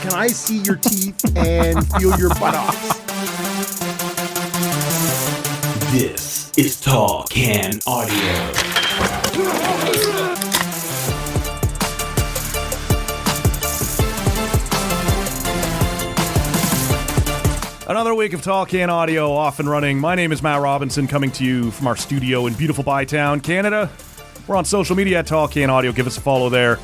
Can I see your teeth and feel your buttocks? This is Tall Can Audio. Another week of Tall Can Audio off and running. My name is Matt Robinson, coming to you from our studio in beautiful Bytown, Canada. We're on social media at Tall Can Audio. Give us a follow there.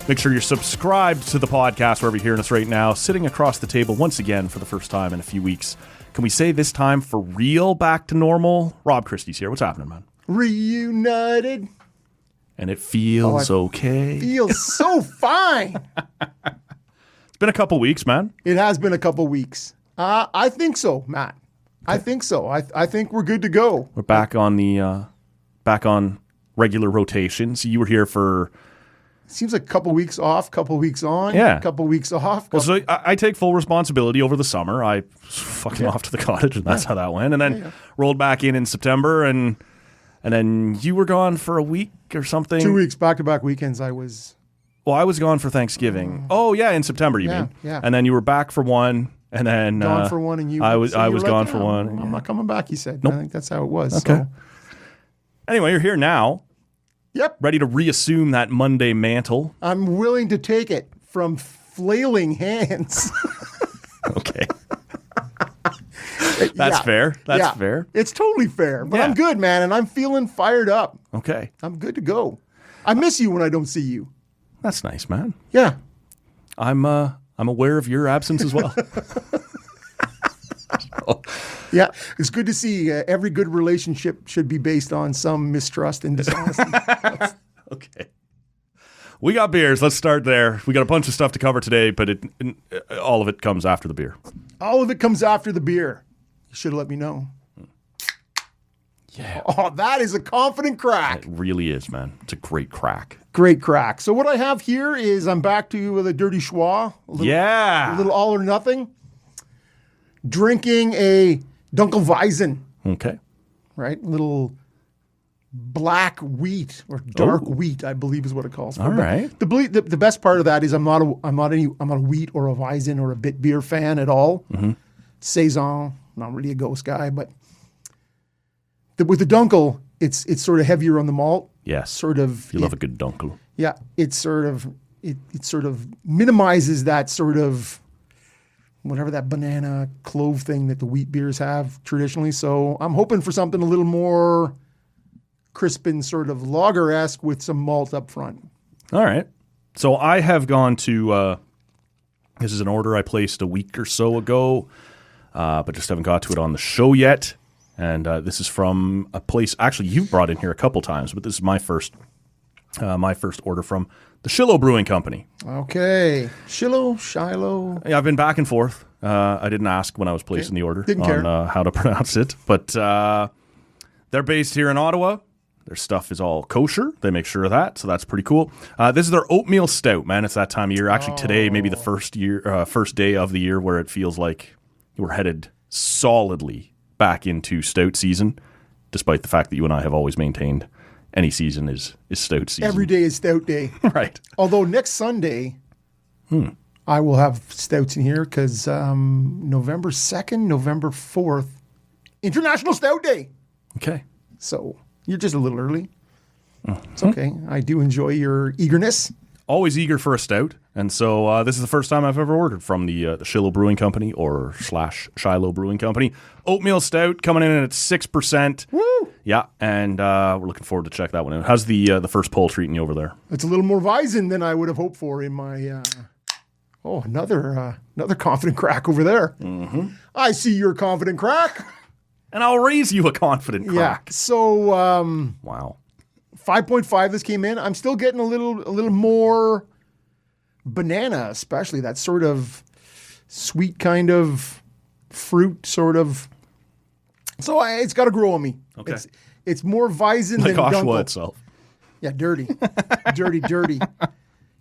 Make sure you're subscribed to the podcast wherever you're hearing us right now. Sitting across the table once again for the first time in a few weeks. Can we say this time for real back to normal? Rob Christie's here. What's happening, man? Reunited. And it feels okay. Feels so fine. It's been a couple weeks, man. It has been a couple weeks. I think so, Matt. Okay. I think so. I think we're good to go. We're back on regular rotations. You were here for... Seems like a couple weeks off, couple weeks on, couple weeks off. Well, so I take full responsibility over the summer. I was fucking off to the cottage, and that's how that went. And then rolled back in September, and then you were gone for a week or something. 2 weeks, back-to-back weekends. I was gone for Thanksgiving. In September, you mean? Yeah. And then you were back for one, and then gone for one, and you. I was gone for one. I'm not coming back. You said. Nope. I think that's how it was. Okay. So. Anyway, you're here now. Yep. Ready to reassume that Monday mantle. I'm willing to take it from flailing hands. Okay. That's fair. That's fair. It's totally fair. But I'm good, man, and I'm feeling fired up. Okay. I'm good to go. I miss you when I don't see you. That's nice, man. Yeah. I'm aware of your absence as well. Yeah, it's good to see. Every good relationship should be based on some mistrust and dishonesty. Okay. We got beers. Let's start there. We got a bunch of stuff to cover today, but all of it comes after the beer. All of it comes after the beer. You should have let me know. Yeah. Oh, that is a confident crack. It really is, man. It's a great crack. Great crack. So what I have here is I'm back to the Dirty Schwa. A little all or nothing. Drinking a Dunkelweizen. Okay. Right? Little black wheat or dark wheat, I believe is what it calls for. All right. The best part of that is I'm not a wheat or a Weizen or a bit beer fan at all. Mm-hmm. Saison, not really a ghost guy, but with the Dunkel, it's sort of heavier on the malt. Yes. Sort of. You love a good Dunkel. Yeah. It sort of minimizes that sort of whatever that banana clove thing that the wheat beers have traditionally. So I'm hoping for something a little more crisp and sort of lager-esque with some malt up front. All right. So I have gone to, this is an order I placed a week or so ago, but just haven't got to it on the show yet. And this is from a place, actually you've brought in here a couple times, but this is my first order from the Shiloh Brewing Company. Okay. Shiloh. Yeah, I've been back and forth. I didn't ask when I was placing the order on how to pronounce it, but they're based here in Ottawa. Their stuff is all kosher. They make sure of that, so that's pretty cool. This is their oatmeal stout, man. It's that time of year. Actually, today may be the first day of the year where it feels like we're headed solidly back into stout season, despite the fact that you and I have always maintained any season is stout season. Every day is stout day. Right. Although next Sunday, I will have stouts in here because November 2nd, November 4th, International Stout Day. Okay. So you're just a little early. It's okay. I do enjoy your eagerness. Always eager for a stout. And so this is the first time I've ever ordered from the Shiloh Brewing Company or /Shiloh Brewing Company. Oatmeal stout coming in at 6%. Woo! Yeah, and we're looking forward to check that one out. How's the first poll treating you over there? It's a little more Weizen than I would have hoped for in my... another confident crack over there. Mm-hmm. I see your confident crack. And I'll raise you a confident crack. Yeah, so... wow. 5.5 this came in. I'm still getting a little more banana, especially that sort of sweet kind of fruit sort of. So it's got to grow on me. Okay. It's more Weizen like than Oshawa Dunkel itself. Yeah, dirty. dirty.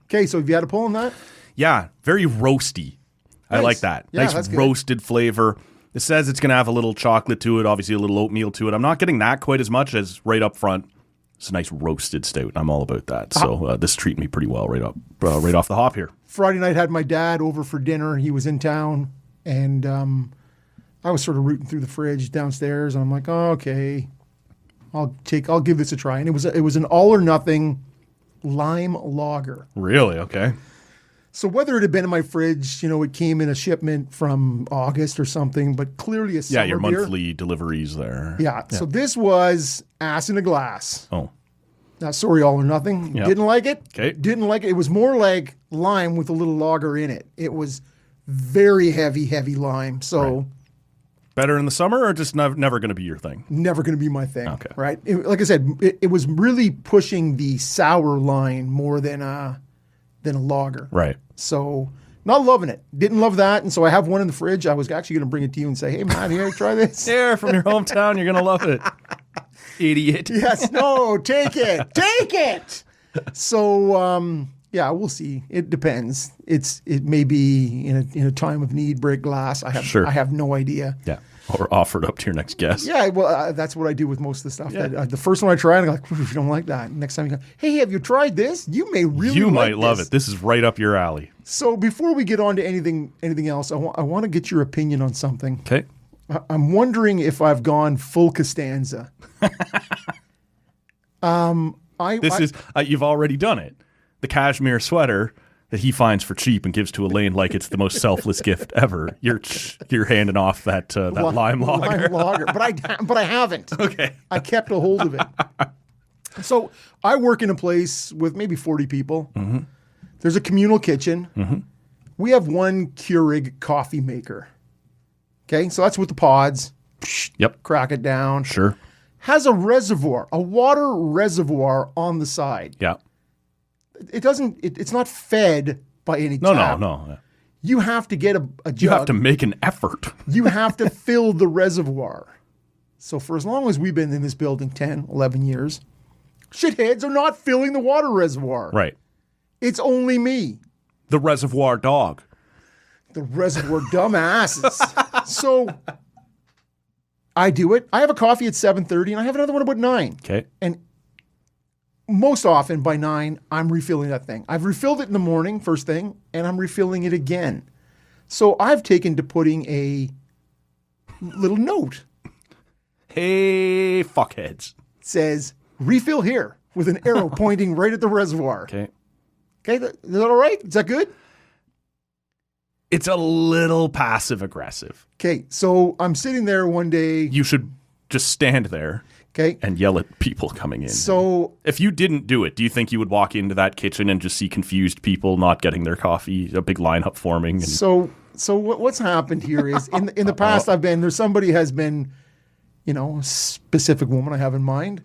Okay, so have you had a pull on that? Yeah, very roasty. Nice. I like that. Yeah, nice roasted flavor. It says it's going to have a little chocolate to it, obviously a little oatmeal to it. I'm not getting that quite as much as right up front. It's a nice roasted stout. I'm all about that. So this is treating me pretty well right off the hop here. Friday night had my dad over for dinner. He was in town, and I was sort of rooting through the fridge downstairs, and I'm like, oh, okay, I'll give this a try. And it was an all or nothing lime lager. Really? Okay. So whether it had been in my fridge, it came in a shipment from August or something, but clearly a summer Yeah, your beer. monthly deliveries there. Yeah. So this was ass in a glass. Oh. Now, sorry, all or nothing. Yep. Didn't like it. Okay. Didn't like it. It was more like lime with a little lager in it. It was very heavy lime. So Better in the summer or just never going to be your thing? never going to be my thing. Okay. Right. Like I said, it was really pushing the sour line more than a lager. Right. So not loving it. Didn't love that. And so I have one in the fridge. I was actually going to bring it to you and say, hey, Matt, here, try this. Here, from your hometown, you're going to love it. Idiot. Yes. No, take it. Take it. So, yeah, we'll see. It depends. It may be in a time of need, break glass. I have no idea. Yeah. Or offered up to your next guest. Yeah, well, that's what I do with most of the stuff. Yeah. The first one I try, and I'm like, you don't like that. Next time you go, hey, have you tried this? You may really You like might love this. it. This is right up your alley. So before we get on to anything else, I want to get your opinion on something. Okay. I'm wondering if I've gone full Costanza. You've already done it. The cashmere sweater that he finds for cheap and gives to Elaine like it's the most selfless gift ever. You're handing off that lime lager. Lime lager, but I haven't. Okay. I kept a hold of it. So I work in a place with maybe 40 people. Mm-hmm. There's a communal kitchen. Mm-hmm. We have one Keurig coffee maker. Okay, so that's with the pods. Yep. Crack it down. Sure. Has a reservoir, a water reservoir on the side. Yeah. It's not fed by any tap. No. You have to get a jug. You have to make an effort. You have to fill the reservoir. So for as long as we've been in this building, 10, 11 years, shitheads are not filling the water reservoir. Right. It's only me. The reservoir dog. The reservoir dumbasses. So I do it. I have a coffee at 7:30 and I have another one about 9. Okay. And most often by 9, I'm refilling that thing. I've refilled it in the morning, first thing, and I'm refilling it again. So I've taken to putting a little note. Hey, fuckheads. It says, refill here, with an arrow pointing right at the reservoir. Okay. Okay, is that all right? Is that good? It's a little passive aggressive. Okay, so I'm sitting there one day. You should just stand there. Okay. And yell at people coming in. So if you didn't do it, do you think you would walk into that kitchen and just see confused people not getting their coffee, a big lineup forming? And... So what's happened here is in the past somebody has been, a specific woman I have in mind,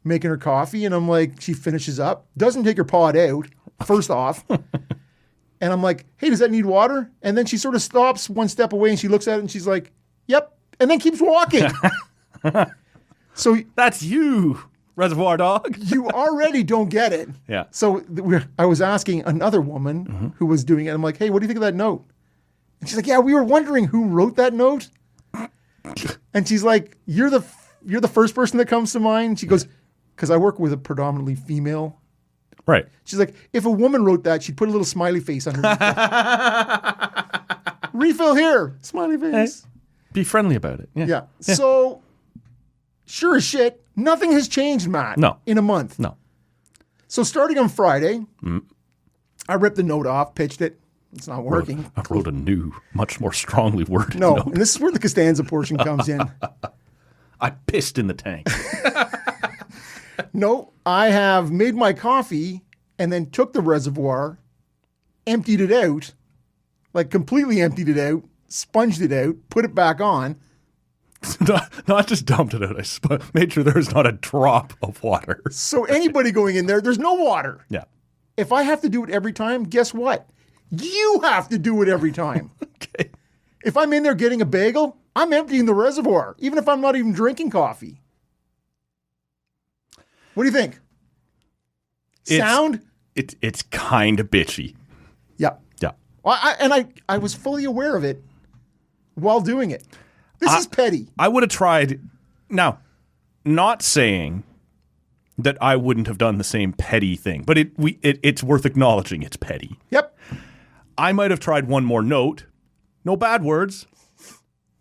making her coffee, and I'm like, she finishes up, doesn't take her pod out, first off. And I'm like, hey, does that need water? And then she sort of stops one step away and she looks at it and she's like, yep, and then keeps walking. So that's you, reservoir dog. You already don't get it. Yeah. So I was asking another woman who was doing it. I'm like, hey, what do you think of that note? And she's like, yeah, we were wondering who wrote that note. And she's like, you're the first person that comes to mind. She goes, because I work with a predominantly female. Right. She's like, if a woman wrote that, she'd put a little smiley face underneath it. Refill here. Smiley face. Hey, be friendly about it. Yeah. So... sure as shit, nothing has changed, Matt. No. In a month. No. So starting on Friday, I ripped the note off, pitched it. It's not working. I wrote a new, much more strongly worded No, note. and this is where the Costanza portion comes in. I pissed in the tank. No, I have made my coffee and then took the reservoir, emptied it out, like completely emptied it out, sponged it out, put it back on. Not just dumped it out. I made sure there was not a drop of water. So anybody going in there's no water. Yeah. If I have to do it every time, guess what? You have to do it every time. Okay. If I'm in there getting a bagel, I'm emptying the reservoir, even if I'm not even drinking coffee. What do you think? Sound? It's kind of bitchy. Yeah. Yeah. Well, I was fully aware of it while doing it. This is petty. I would have tried. Now, not saying that I wouldn't have done the same petty thing, but it's worth acknowledging it's petty. Yep. I might have tried one more note. No bad words,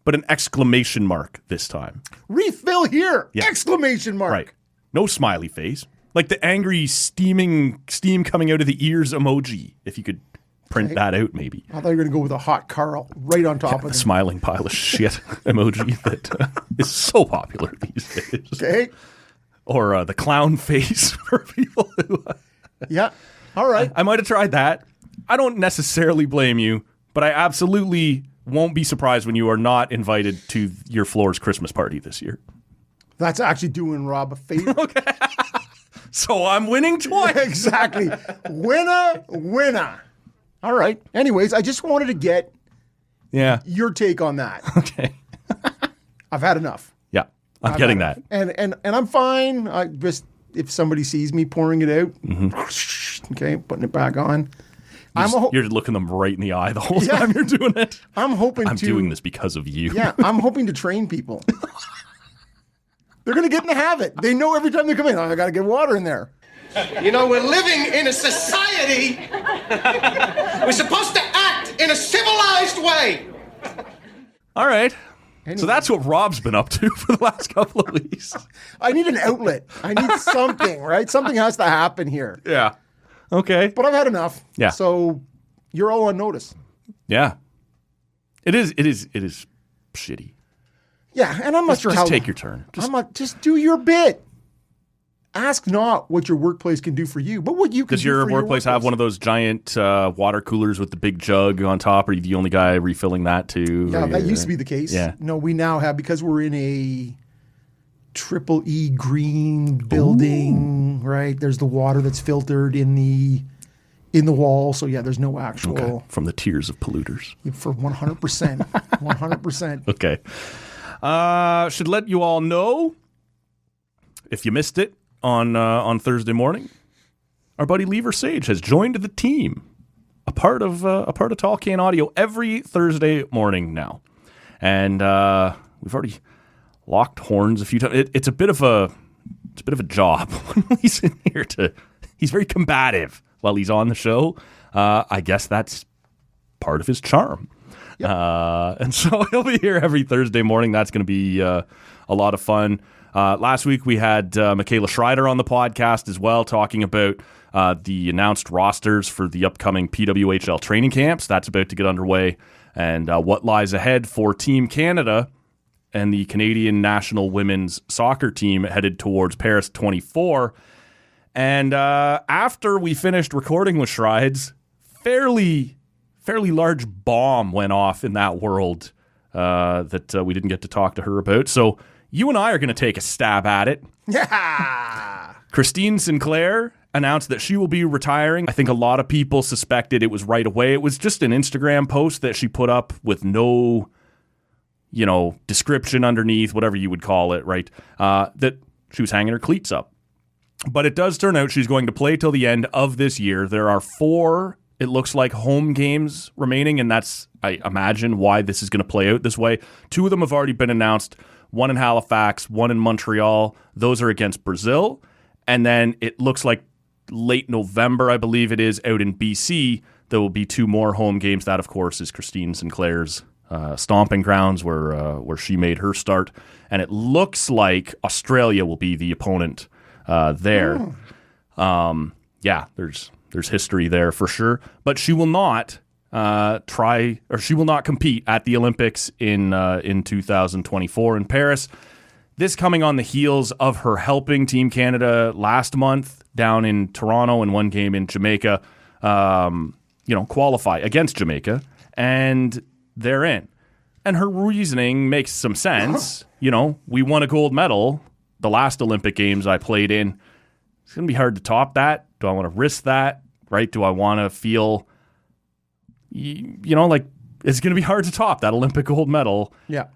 but an exclamation mark this time. Refill here! Yeah. Exclamation mark! Right. No smiley face. Like the angry steam coming out of the ears emoji, if you could print that out maybe. I thought you were going to go with a hot Carl right on top of The it. smiling pile of shit emoji that is so popular these days. Okay. Or the clown face for people who... Yeah. All right. I might have tried that. I don't necessarily blame you, but I absolutely won't be surprised when you are not invited to your floor's Christmas party this year. That's actually doing Rob a favor. Okay. So I'm winning twice. Exactly. Winner. All right. Anyways, I just wanted to get your take on that. Okay. I've had enough. Yeah. I'm getting that. And I'm fine. I just, if somebody sees me pouring it out, okay, putting it back on. You're looking them right in the eye the whole time you're doing it. I'm doing this because of you. Yeah, I'm hoping to train people. They're going to get in the habit. They know every time they come in, I got to get water in there. You know, we're living in a society. We're supposed to act in a civilized way. All right. Anyway. So that's what Rob's been up to for the last couple of weeks. I need an outlet. I need something, right? Something has to happen here. Yeah. Okay. But I've had enough. Yeah. So you're all on notice. Yeah. It is shitty. Yeah, and I'm not sure how. Just take your turn. Just do your bit. Ask not what your workplace can do for you, but what you can do for your workplace. Does your workplace have one of those giant water coolers with the big jug on top? Are you the only guy refilling that too? Yeah, that used to be the case. Yeah. No, we now have, because we're in a triple E green building, right? There's the water that's filtered in the wall. So yeah, there's no actual from the tears of polluters. For 100%. 100%. Okay. Should let you all know, if you missed it on Thursday morning, our buddy Lever Sage has joined the team, a part of Tall Can Audio every Thursday morning now, and we've already locked horns a few times. It's a bit of a job when he's in here. He's very combative while he's on the show. I guess that's part of his charm. Yep. And so he'll be here every Thursday morning. That's going to be a lot of fun. Last week we had Michaela Schreider on the podcast as well, talking about the announced rosters for the upcoming PWHL training camps. That's about to get underway, and what lies ahead for Team Canada and the Canadian national women's soccer team headed towards Paris 24. And after we finished recording with Schreids, fairly large bomb went off in that world that we didn't get to talk to her about. So you and I are going to take a stab at it. Yeah. Christine Sinclair announced that she will be retiring. I think a lot of people suspected it was right away. It was just an Instagram post that she put up with no, description underneath, whatever you would call it, right? That she was hanging her cleats up. But it does turn out she's going to play till the end of this year. There are 4, it looks like, home games remaining, and that's, I imagine, why this is going to play out this way. 2 of them have already been announced, one in Halifax, one in Montreal. Those are against Brazil. And then it looks like late November, I believe it is, out in BC, there will be 2 more home games. That, of course, is Christine Sinclair's stomping grounds where she made her start. And it looks like Australia will be the opponent there. Yeah, there's history there for sure. But she will not she will not compete at the Olympics in 2024 in Paris. This coming on the heels of her helping Team Canada last month down in Toronto in one game in Jamaica, qualify against Jamaica, and they're in. And her reasoning makes some sense. We won a gold medal the last Olympic Games I played in. It's going to be hard to top that. Do I want to risk that? Right? Do I want to feel, like it's going to be hard to top that Olympic gold medal? Yeah.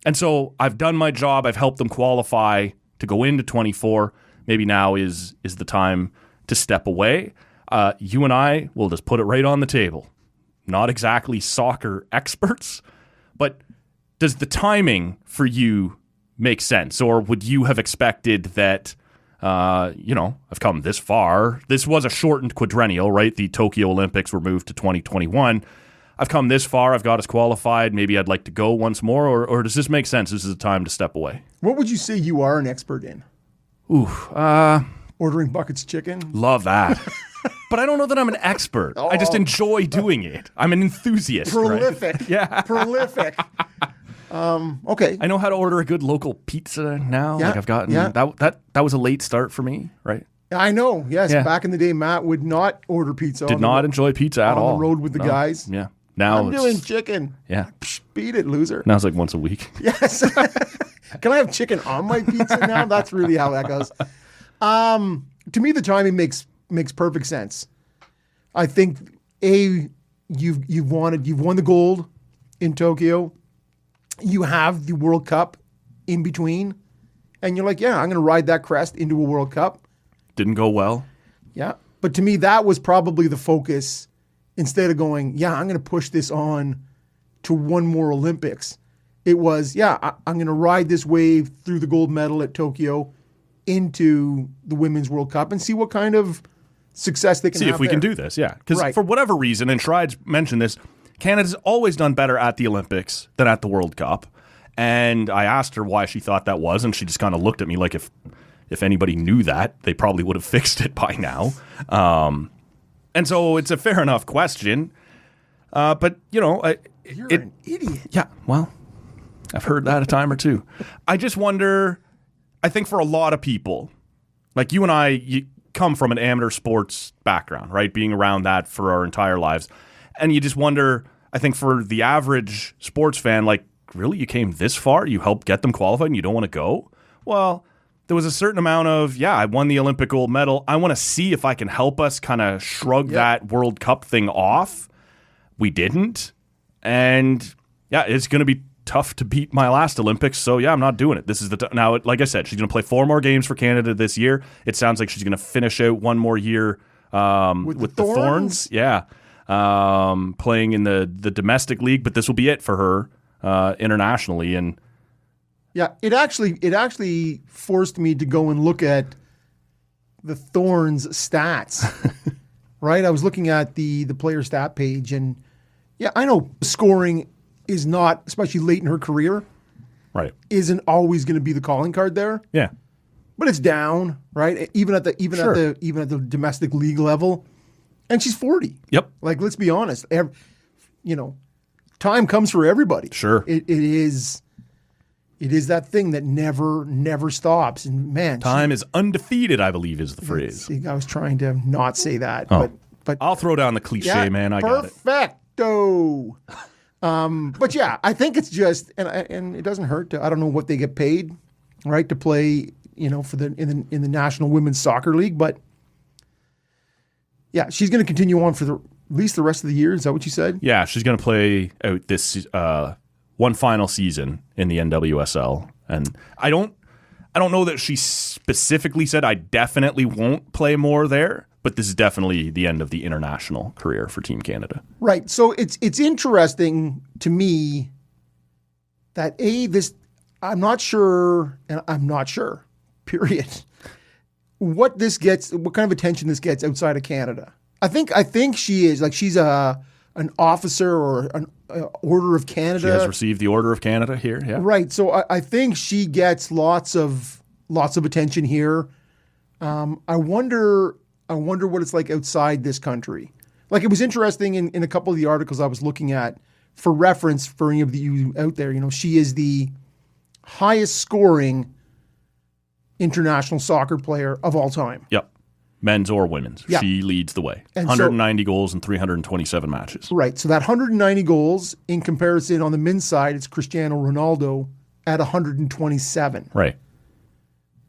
And so I've done my job. I've helped them qualify to go into 24. Maybe now is the time to step away. You and I will just put it right on the table. Not exactly soccer experts, but does the timing for you make sense? Or would you have expected that I've come this far. This was a shortened quadrennial, right? The Tokyo Olympics were moved to 2021. I've come this far. I've got us qualified. Maybe I'd like to go once more, or does this make sense? This is a time to step away. What would you say you are an expert in? Ordering buckets chicken? Love that. But I don't know that I'm an expert. I just enjoy doing it. I'm an enthusiast. Prolific. Right? Yeah. Prolific. Okay. I know how to order a good local pizza now. Yeah. Like I've gotten that was a late start for me, right? I know. Yes. Yeah. Back in the day, Matt would not order pizza. Did not enjoy pizza at all. On the road with the guys. Yeah. Now I'm doing chicken. Yeah. Psh, beat it, loser. Now it's like once a week. Yes. Can I have chicken on my pizza now? That's really how that goes. To me, the timing makes perfect sense. I think you've won the gold in Tokyo. You have the World Cup in between, and you're like, yeah, I'm going to ride that crest into a World Cup. Didn't go well. Yeah, but to me, that was probably the focus. Instead of going, yeah, I'm going to push this on to one more Olympics. It was, I'm going to ride this wave through the gold medal at Tokyo into the Women's World Cup and see what kind of success they can have. See if we can do this, yeah. Because for whatever reason, and Schreids mentioned this, Canada's always done better at the Olympics than at the World Cup. And I asked her why she thought that was, and she just kind of looked at me like if anybody knew that, they probably would have fixed it by now. And so it's a fair enough question. But, you're an idiot. Yeah, well, I've heard that a time or two. I just wonder, I think for a lot of people, like you and I, you come from an amateur sports background, right? Being around that for our entire lives. And you just wonder, I think for the average sports fan, like, really, you came this far? You helped get them qualified and you don't want to go? Well, there was a certain amount of, I won the Olympic gold medal. I want to see if I can help us kind of shrug that World Cup thing off. We didn't. And, it's going to be tough to beat my last Olympics. So, I'm not doing it. This is now, like I said, she's going to play 4 more games for Canada this year. It sounds like she's going to finish out one more year with the Thorns. Yeah. Playing in the domestic league, but this will be it for her internationally. And yeah, it actually forced me to go and look at the Thorns stats. Right? I was looking at the player stat page, and I know scoring is not, especially late in her career, right, isn't always going to be the calling card there. Yeah. But it's down, right? Even at the domestic league level. And she's 40. Yep. Like, let's be honest. Time comes for everybody. Sure. It is that thing that never stops. And man, time is undefeated, I believe is the phrase. See, I was trying to not say that, but I'll throw down the cliche, man. I got it. Perfecto. But I think it's just, and it doesn't hurt to, I don't know what they get paid, right, to play, for in the National Women's Soccer League, but she's going to continue on for at least the rest of the year. Is that what you said? Yeah, she's going to play out this one final season in the NWSL, and I don't know that she specifically said I definitely won't play more there, but this is definitely the end of the international career for Team Canada. Right. So it's interesting to me that I'm not sure, period, what kind of attention this gets outside of Canada. I think she is, like, she's an officer or an Order of Canada. She has received the Order of Canada here, yeah. Right. So I think she gets lots of attention here. I wonder what it's like outside this country. Like, it was interesting in a couple of the articles I was looking at, for reference for any of you out there, she is the highest scoring international soccer player of all time. Yep. Men's or women's. Yep. She leads the way. And 190 goals in 327 matches. Right. So that 190 goals, in comparison on the men's side, it's Cristiano Ronaldo at 127. Right.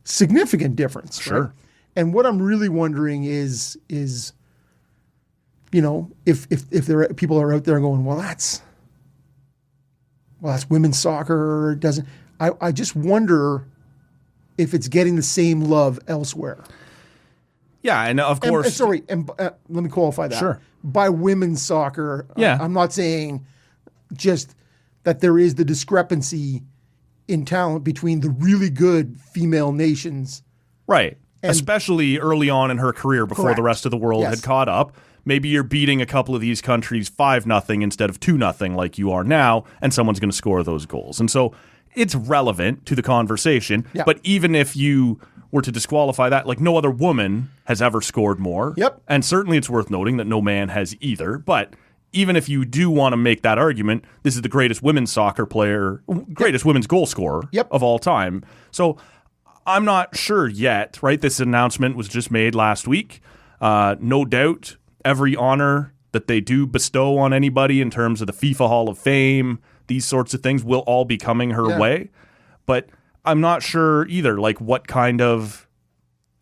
Significant difference. Sure. Right? And what I'm really wondering is if people are out there going, well, that's women's soccer. Doesn't. I just wonder if it's getting the same love elsewhere. Yeah, and of course. Let me qualify that. Sure. By women's soccer, yeah. I'm not saying just that there is the discrepancy in talent between the really good female nations, right, especially early on in her career before Correct. the rest of the world Yes. had caught up. Maybe you're beating a couple of these countries 5-0 instead of 2-0 like you are now, and someone's going to score those goals. And so it's relevant to the conversation. Yeah. But even if you were to disqualify that, like no other woman has ever scored more. Yep. And certainly it's worth noting that no man has either. But even if you do want to make that argument, this is the greatest women's soccer player, greatest women's goal scorer of all time. So I'm not sure yet, right? This announcement was just made last week. No doubt every honor that they do bestow on anybody in terms of the FIFA Hall of Fame, these sorts of things will all be coming her way. But I'm not sure either, like what kind of...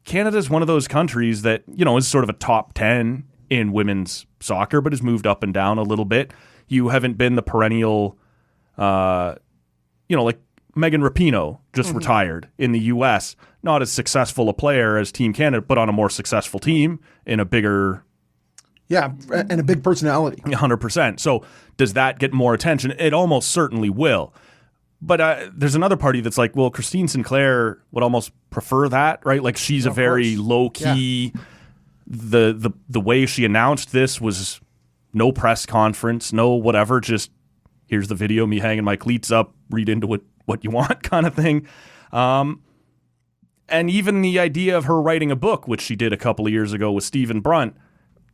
Canada's one of those countries that, you know, is sort of a top 10 in women's soccer, but has moved up and down a little bit. You haven't been the perennial, like Megan Rapinoe just retired in the U.S., not as successful a player as Team Canada, but on a more successful team in a bigger... Yeah, and a big personality. 100%. So does that get more attention? It almost certainly will. But there's another party that's like, well, Christine Sinclair would almost prefer that, right? Like she's a very low-key... Yeah. The way she announced this was no press conference, no whatever, just here's the video, me hanging my cleats up, read into what you want kind of thing. And even the idea of her writing a book, which she did a couple of years ago with Stephen Brunt,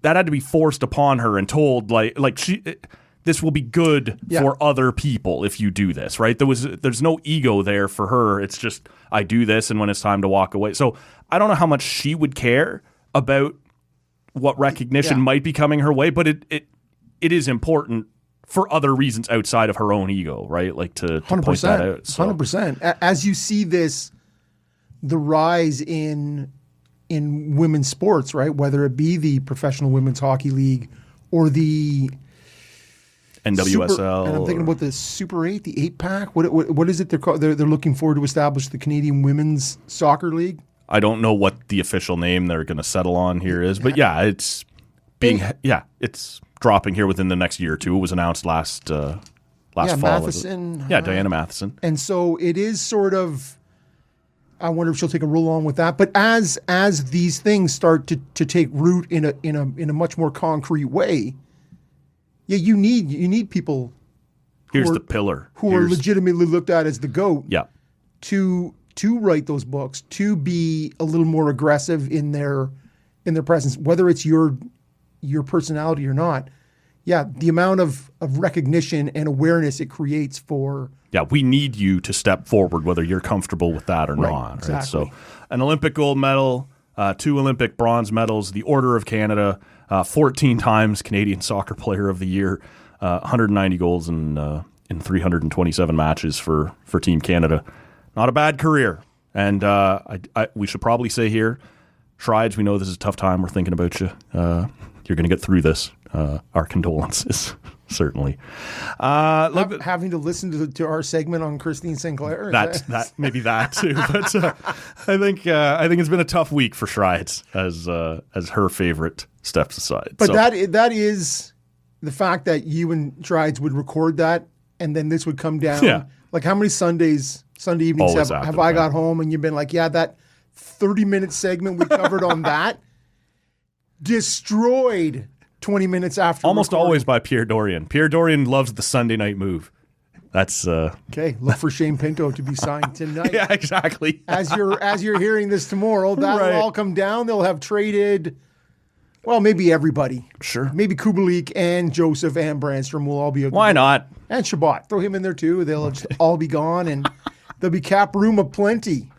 that had to be forced upon her and told this will be good for other people if you do this, right? There's no ego there for her. It's just I do this, and when it's time to walk away. So I don't know how much she would care about what recognition might be coming her way, but it is important for other reasons outside of her own ego, right? Like to point that out. So. 100%. As you see the rise in women's sports, right? Whether it be the Professional Women's Hockey League or the NWSL. And I'm thinking about the Super 8, the 8-pack. What is it they're called? They're looking forward to establish the Canadian Women's Soccer League. I don't know what the official name they're going to settle on here is, but it's dropping here within the next year or two. It was announced last fall. Matheson. Diana Matheson. And so it is sort of, I wonder if she'll take a roll on with that. But as these things start to take root in a much more concrete way, you need people Here's the pillar. Who are legitimately looked at as the GOAT. Yeah. To write those books, to be a little more aggressive in their presence, whether it's your personality or not. Yeah, the amount of recognition and awareness it creates for... Yeah, we need you to step forward, whether you're comfortable with that or not. Exactly. Right? So an Olympic gold medal, 2 Olympic bronze medals, the Order of Canada, 14 times Canadian Soccer Player of the Year, 190 goals in 327 matches for Team Canada. Not a bad career. And we should probably say here, Shrides, we know this is a tough time. We're thinking about you. You're going to get through this. Our condolences, certainly. Look, having to listen to our segment on Christine Sinclair. That maybe that too. But I think it's been a tough week for Shrides as her favorite steps aside. But that is the fact that you and Shrides would record that, and then this would come down. Yeah. Like how many Sunday evenings have I got home and you've been like, yeah, that 30-minute segment we covered on that destroyed 20 minutes after. Almost recording. Always by Pierre Dorian. Pierre Dorian loves the Sunday night move. That's okay. Look for Shane Pinto to be signed tonight. Yeah, exactly. As you're hearing this tomorrow, that'll all come down. They'll have traded. Well, maybe everybody. Sure. Maybe Kubalik and Joseph and Brandstrom will all be. Why not? And Shabbat. Throw him in there too. They'll just all be gone, and there'll be cap room aplenty.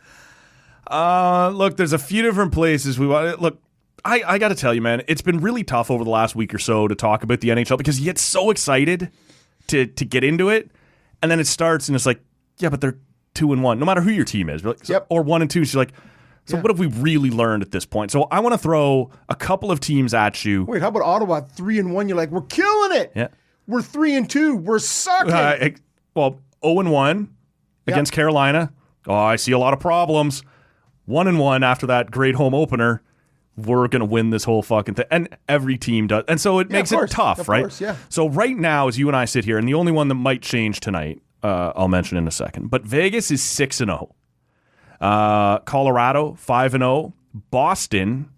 Look, there's a few different places we want. Look, I got to tell you, man, it's been really tough over the last week or so to talk about the NHL because you get so excited to get into it, and then it starts and it's like, yeah, but they're 2-1, no matter who your team is, like, yep. Or 1-2. She's like, so what have we really learned at this point? So I want to throw a couple of teams at you. Wait, how about Ottawa 3-1? You're like, we're killing it. Yeah, we're 3-2. We're sucking. 0-1 against Carolina. Oh, I see a lot of problems. 1-1 after that great home opener. We're going to win this whole fucking thing. And every team does. And so it makes it tough, right? Course, yeah. So right now, as you and I sit here, and the only one that might change tonight, I'll mention in a second, but Vegas is 6-0. Colorado, 5-0. Boston.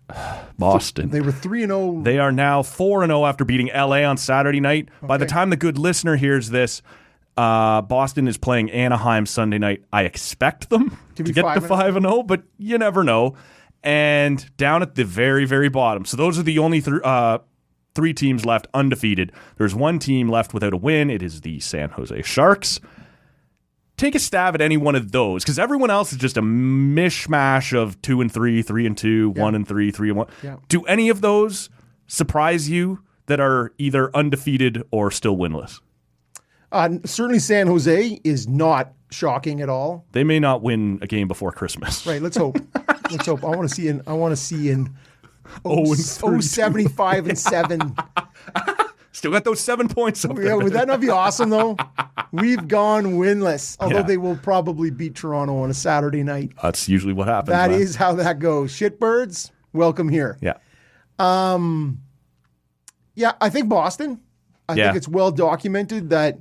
They were 3-0. They are now 4-0 after beating LA on Saturday night. Okay. By the time the good listener hears this, Boston is playing Anaheim Sunday night. I expect them to get to 5-0, but you never know. And down at the very, very bottom. So those are the only three teams left undefeated. There's one team left without a win. It is the San Jose Sharks. Take a stab at any one of those, because everyone else is just a mishmash of 2-3, 3-2, 1-3, 3-1. Yeah. Do any of those surprise you that are either undefeated or still winless? Certainly San Jose is not shocking at all. They may not win a game before Christmas. Right, let's hope. Let's hope. I want to see in 75-7. Still got those 7 points up there. Yeah, would that not be awesome though? We've gone winless. Although they will probably beat Toronto on a Saturday night. That's usually what happens. That is how that goes. Shitbirds, welcome here. Yeah. Yeah, I think Boston. I think it's well documented that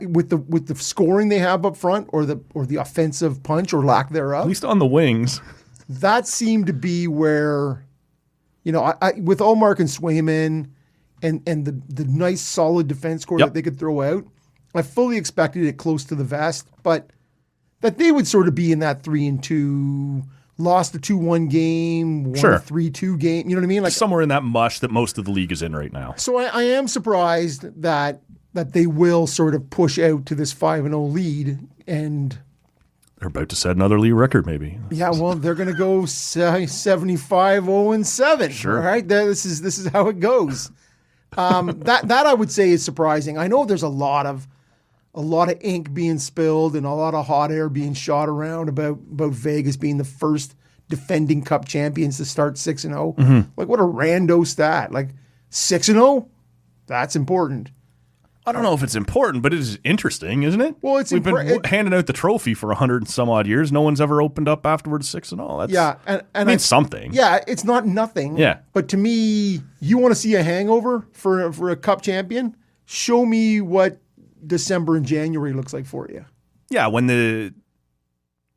with the scoring they have up front, or the offensive punch or lack thereof, at least on the wings, that seemed to be where, I with Ullmark and Swayman and the nice solid defense core that they could throw out, I fully expected it close to the vest, but that they would sort of be in that 3-2, lost a 2-1 game, won a 3-2 game. You know what I mean? Like somewhere in that mush that most of the league is in right now. So I am surprised that they will sort of push out to this 5-0 lead, and they're about to set another league record, maybe. Yeah, well, they're going to go 75-0-7. Sure. All right, this is how it goes. That I would say is surprising. I know there's a lot of ink being spilled and a lot of hot air being shot around about Vegas being the first defending Cup champions to start 6-0. Mm-hmm. Like, what a rando stat! Like 6-0, that's important. I don't know if it's important, but it is interesting, isn't it? Well, we've been handing out the trophy for 100 and some odd years. No one's ever opened up afterwards 6-0. That's and means something. Yeah, it's not nothing. Yeah, but to me, you want to see a hangover for a Cup champion? Show me what December and January looks like for you. Yeah, when the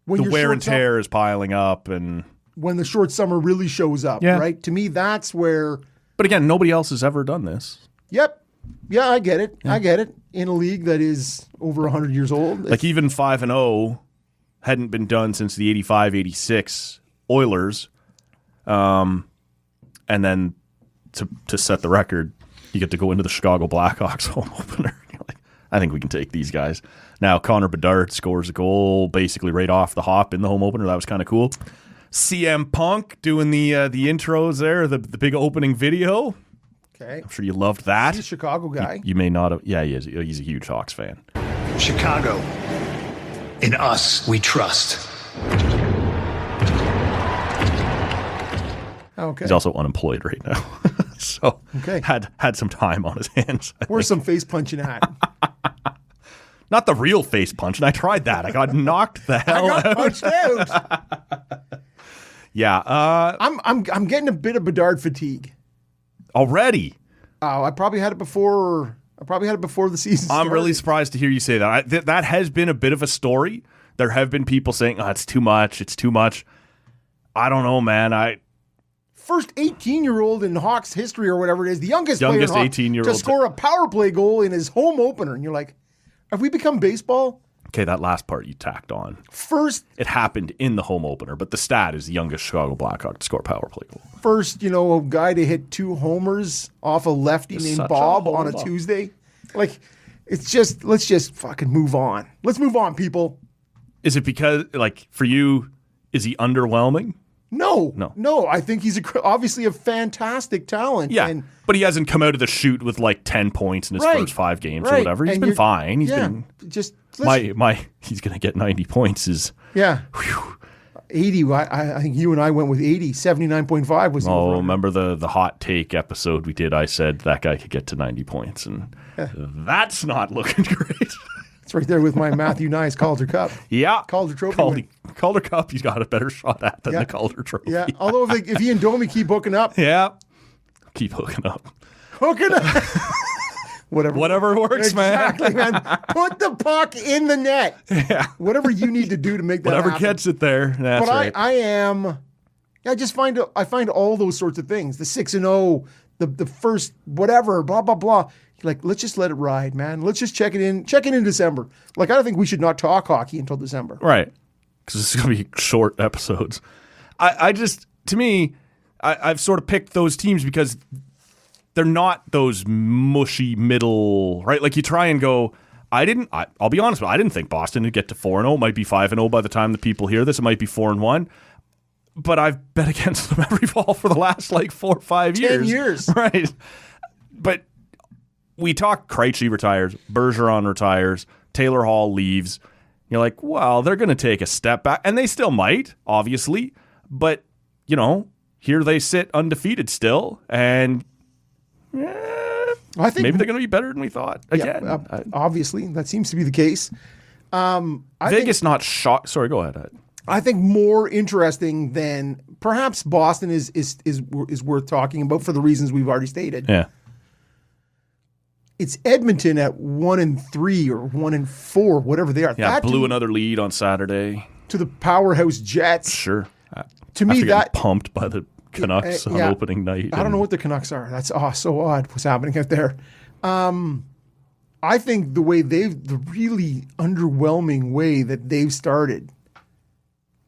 wear and tear is piling up, and when the short summer really shows up. Yeah. Right. To me, that's where. But again, nobody else has ever done this. Yep. Yeah, I get it. Yeah. I get it. In a league that is over 100 years old. Like even 5-0 hadn't been done since the 85-86 Oilers. And then to set the record, you get to go into the Chicago Blackhawks home opener. You're like, I think we can take these guys. Now, Connor Bedard scores a goal basically right off the hop in the home opener. That was kind of cool. CM Punk doing the intros there, the big opening video. Okay. I'm sure you loved that. He's a Chicago guy. You may not have. Yeah, he is. He's a huge Hawks fan. Chicago. In us, we trust. Okay. He's also unemployed right now. So had some time on his hands. Where's some face punching at? Not the real face punch. And I tried that. I got knocked the hell out. Punched out. Yeah. I'm getting a bit of Bedard fatigue. Already? Oh, I probably had it before the season started. I'm really surprised to hear you say that. That has been a bit of a story. There have been people saying, it's too much. It's too much. I don't know, man. First 18-year-old in Hawks history or whatever it is, the youngest player in Hawks 18-year-old to score a power play goal in his home opener. And you're like, have we become baseball? Okay, that last part you tacked on. First, it happened in the home opener, but the stat is the youngest Chicago Blackhawk to score a power play goal. First, a guy to hit 2 homers off a lefty named Bob on a Tuesday. Like, let's just fucking move on. Let's move on, people. Is it because, for you, is he underwhelming? No. I think he's obviously a fantastic talent. Yeah, but he hasn't come out of the chute with 10 points in his first 5 games or whatever. He's been fine. He's been just he's going to get 90 points. Is 80. I think you and I went with 80. 79.5 was. Oh, remember the hot take episode we did? I said that guy could get to 90 points, and that's not looking great. It's right there with my Matthew Nice Calder Cup. Yeah. Calder Trophy. Calder Cup, he's got a better shot at than the Calder Trophy. Yeah, although if he and Domi keep hooking up. Yeah. Keep hooking up. Hooking up. Whatever works, exactly, man. Put the puck in the net. Yeah. Whatever you need to do to make that Whatever happen. gets it there. That's But right. I just find all those sorts of things. The 6-0, the first whatever, blah blah blah. Like, let's just let it ride, man. Let's just check it in December. Like, I don't think we should not talk hockey until December. Right. Because it's going to be short episodes. To me, I've sort of picked those teams because they're not those mushy middle, right? Like, you try and go, I'll be honest, I didn't think Boston would get to 4-0. It might be 5-0 by the time the people hear this. It might be 4-1. But I've bet against them every fall for the last, 4 or 5 years. 10 years. Right. But we talk Krejci retires, Bergeron retires, Taylor Hall leaves. You're like, well, they're going to take a step back. And they still might, obviously. But, here they sit undefeated still. And I think maybe they're going to be better than we thought. Again. Obviously, that seems to be the case. Vegas not shocked. Sorry, go ahead. I think more interesting than perhaps Boston is worth talking about for the reasons we've already stated. Yeah. It's Edmonton at 1-3 or 1-4, whatever they are. Yeah, blew another lead on Saturday to the powerhouse Jets. Sure. To me, that pumped by the Canucks on opening night. I don't know what the Canucks are. That's so odd. What's happening out there? I think the really underwhelming way that they've started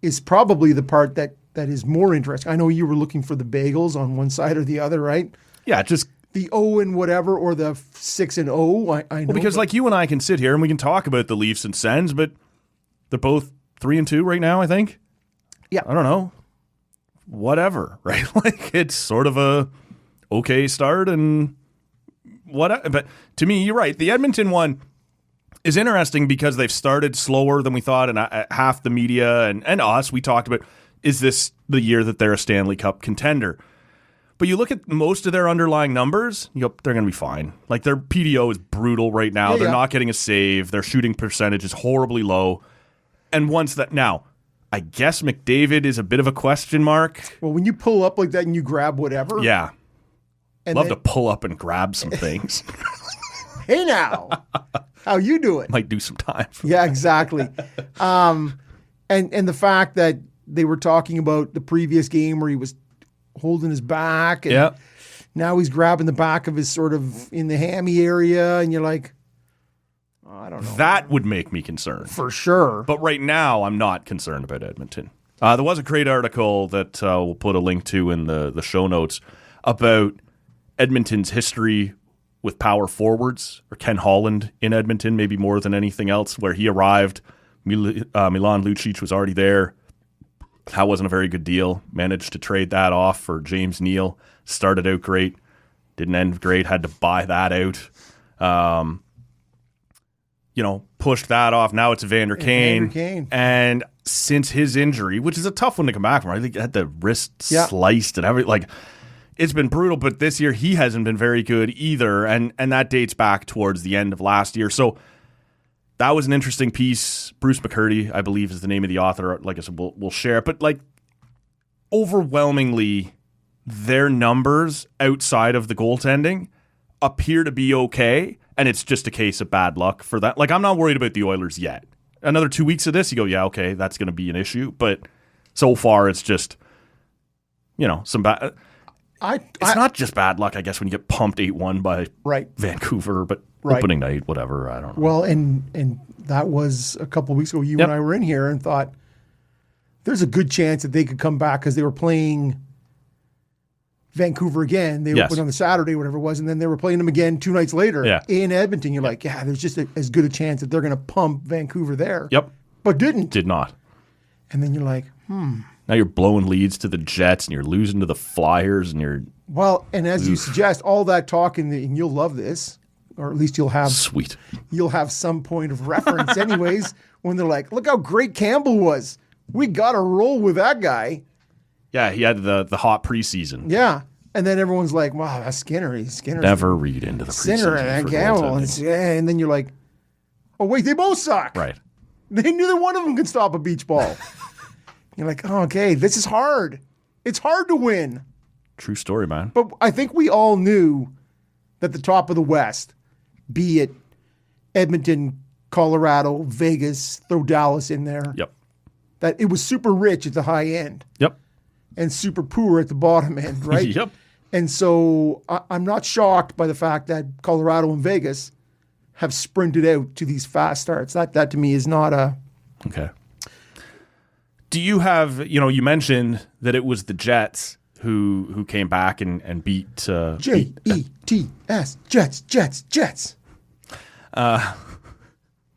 is probably the part that is more interesting. I know you were looking for the bagels on one side or the other, right? Yeah, just the 0 and whatever or the 6-0. I know. Well, because you and I can sit here and we can talk about the Leafs and Sens, but they're both 3-2 right now, I think. Yeah. I don't know. Whatever, right? It's sort of a okay start and what. But to me, you're right. The Edmonton one is interesting because they've started slower than we thought, and half the media and us, we talked about, is this the year that they're a Stanley Cup contender? But you look at most of their underlying numbers, they're going to be fine. Their PDO is brutal right now. They're not getting a save. Their shooting percentage is horribly low. And once that, now, I guess McDavid is a bit of a question mark. Well, when you pull up like that and you grab whatever. Yeah. Love to pull up and grab some things. Hey now, how you doing? Might do some time. Yeah, exactly. And the fact that they were talking about the previous game where he was holding his back, and now he's grabbing the back of his sort of in the hammy area, and you're like, oh, I don't know. That would make me concerned. For sure. But right now, I'm not concerned about Edmonton. There was a great article that we'll put a link to in the show notes about Edmonton's history with power forwards, or Ken Holland in Edmonton, maybe more than anything else, where he arrived. Milan Lucic was already there. That wasn't a very good deal. Managed to trade that off for James Neal. Started out great. Didn't end great. Had to buy that out. Pushed that off. Now it's Evander Kane. And since his injury, which is a tough one to come back from, I think he had the wrist sliced and everything. It's been brutal, but this year he hasn't been very good either, and that dates back towards the end of last year. So that was an interesting piece. Bruce McCurdy, I believe, is the name of the author. Like I said, we'll share it. But overwhelmingly, their numbers outside of the goaltending appear to be okay, and it's just a case of bad luck for that. I'm not worried about the Oilers yet. Another 2 weeks of this, you go, yeah, okay, that's going to be an issue. But so far, it's just, some bad. It's not just bad luck, I guess, when you get pumped 8-1 by Vancouver, but opening night, whatever, I don't know. Well, and that was a couple of weeks ago. You and I were in here and thought there's a good chance that they could come back because they were playing Vancouver again. They were on the Saturday, whatever it was, and then they were playing them again 2 nights later in Edmonton. You're like, there's just as good a chance that they're going to pump Vancouver there. Yep. But didn't. Did not. And then you're like, Now you're blowing leads to the Jets and you're losing to the Flyers and you're... Well, and as you suggest, all that talk, and you'll love this, or at least you'll have... Sweet. You'll have some point of reference anyways when they're like, look how great Campbell was. We got to roll with that guy. Yeah, he had the hot preseason. Yeah. And then everyone's like, wow, that's Skinner. Never read into the preseason. Skinner and Campbell. And then you're like, oh, wait, they both suck. Right. Neither one of them can stop a beach ball. You're like, oh, okay, this is hard. It's hard to win. True story, man. But I think we all knew that the top of the West be it Edmonton, Colorado, Vegas, throw Dallas in there. Yep. That it was super rich at the high end. Yep. And super poor at the bottom end, right? Yep. And so I'm not shocked by the fact that Colorado and Vegas have sprinted out to these fast starts. That to me is not a... Okay. Do you have, you mentioned that it was the Jets who came back and beat... Jets, Jets.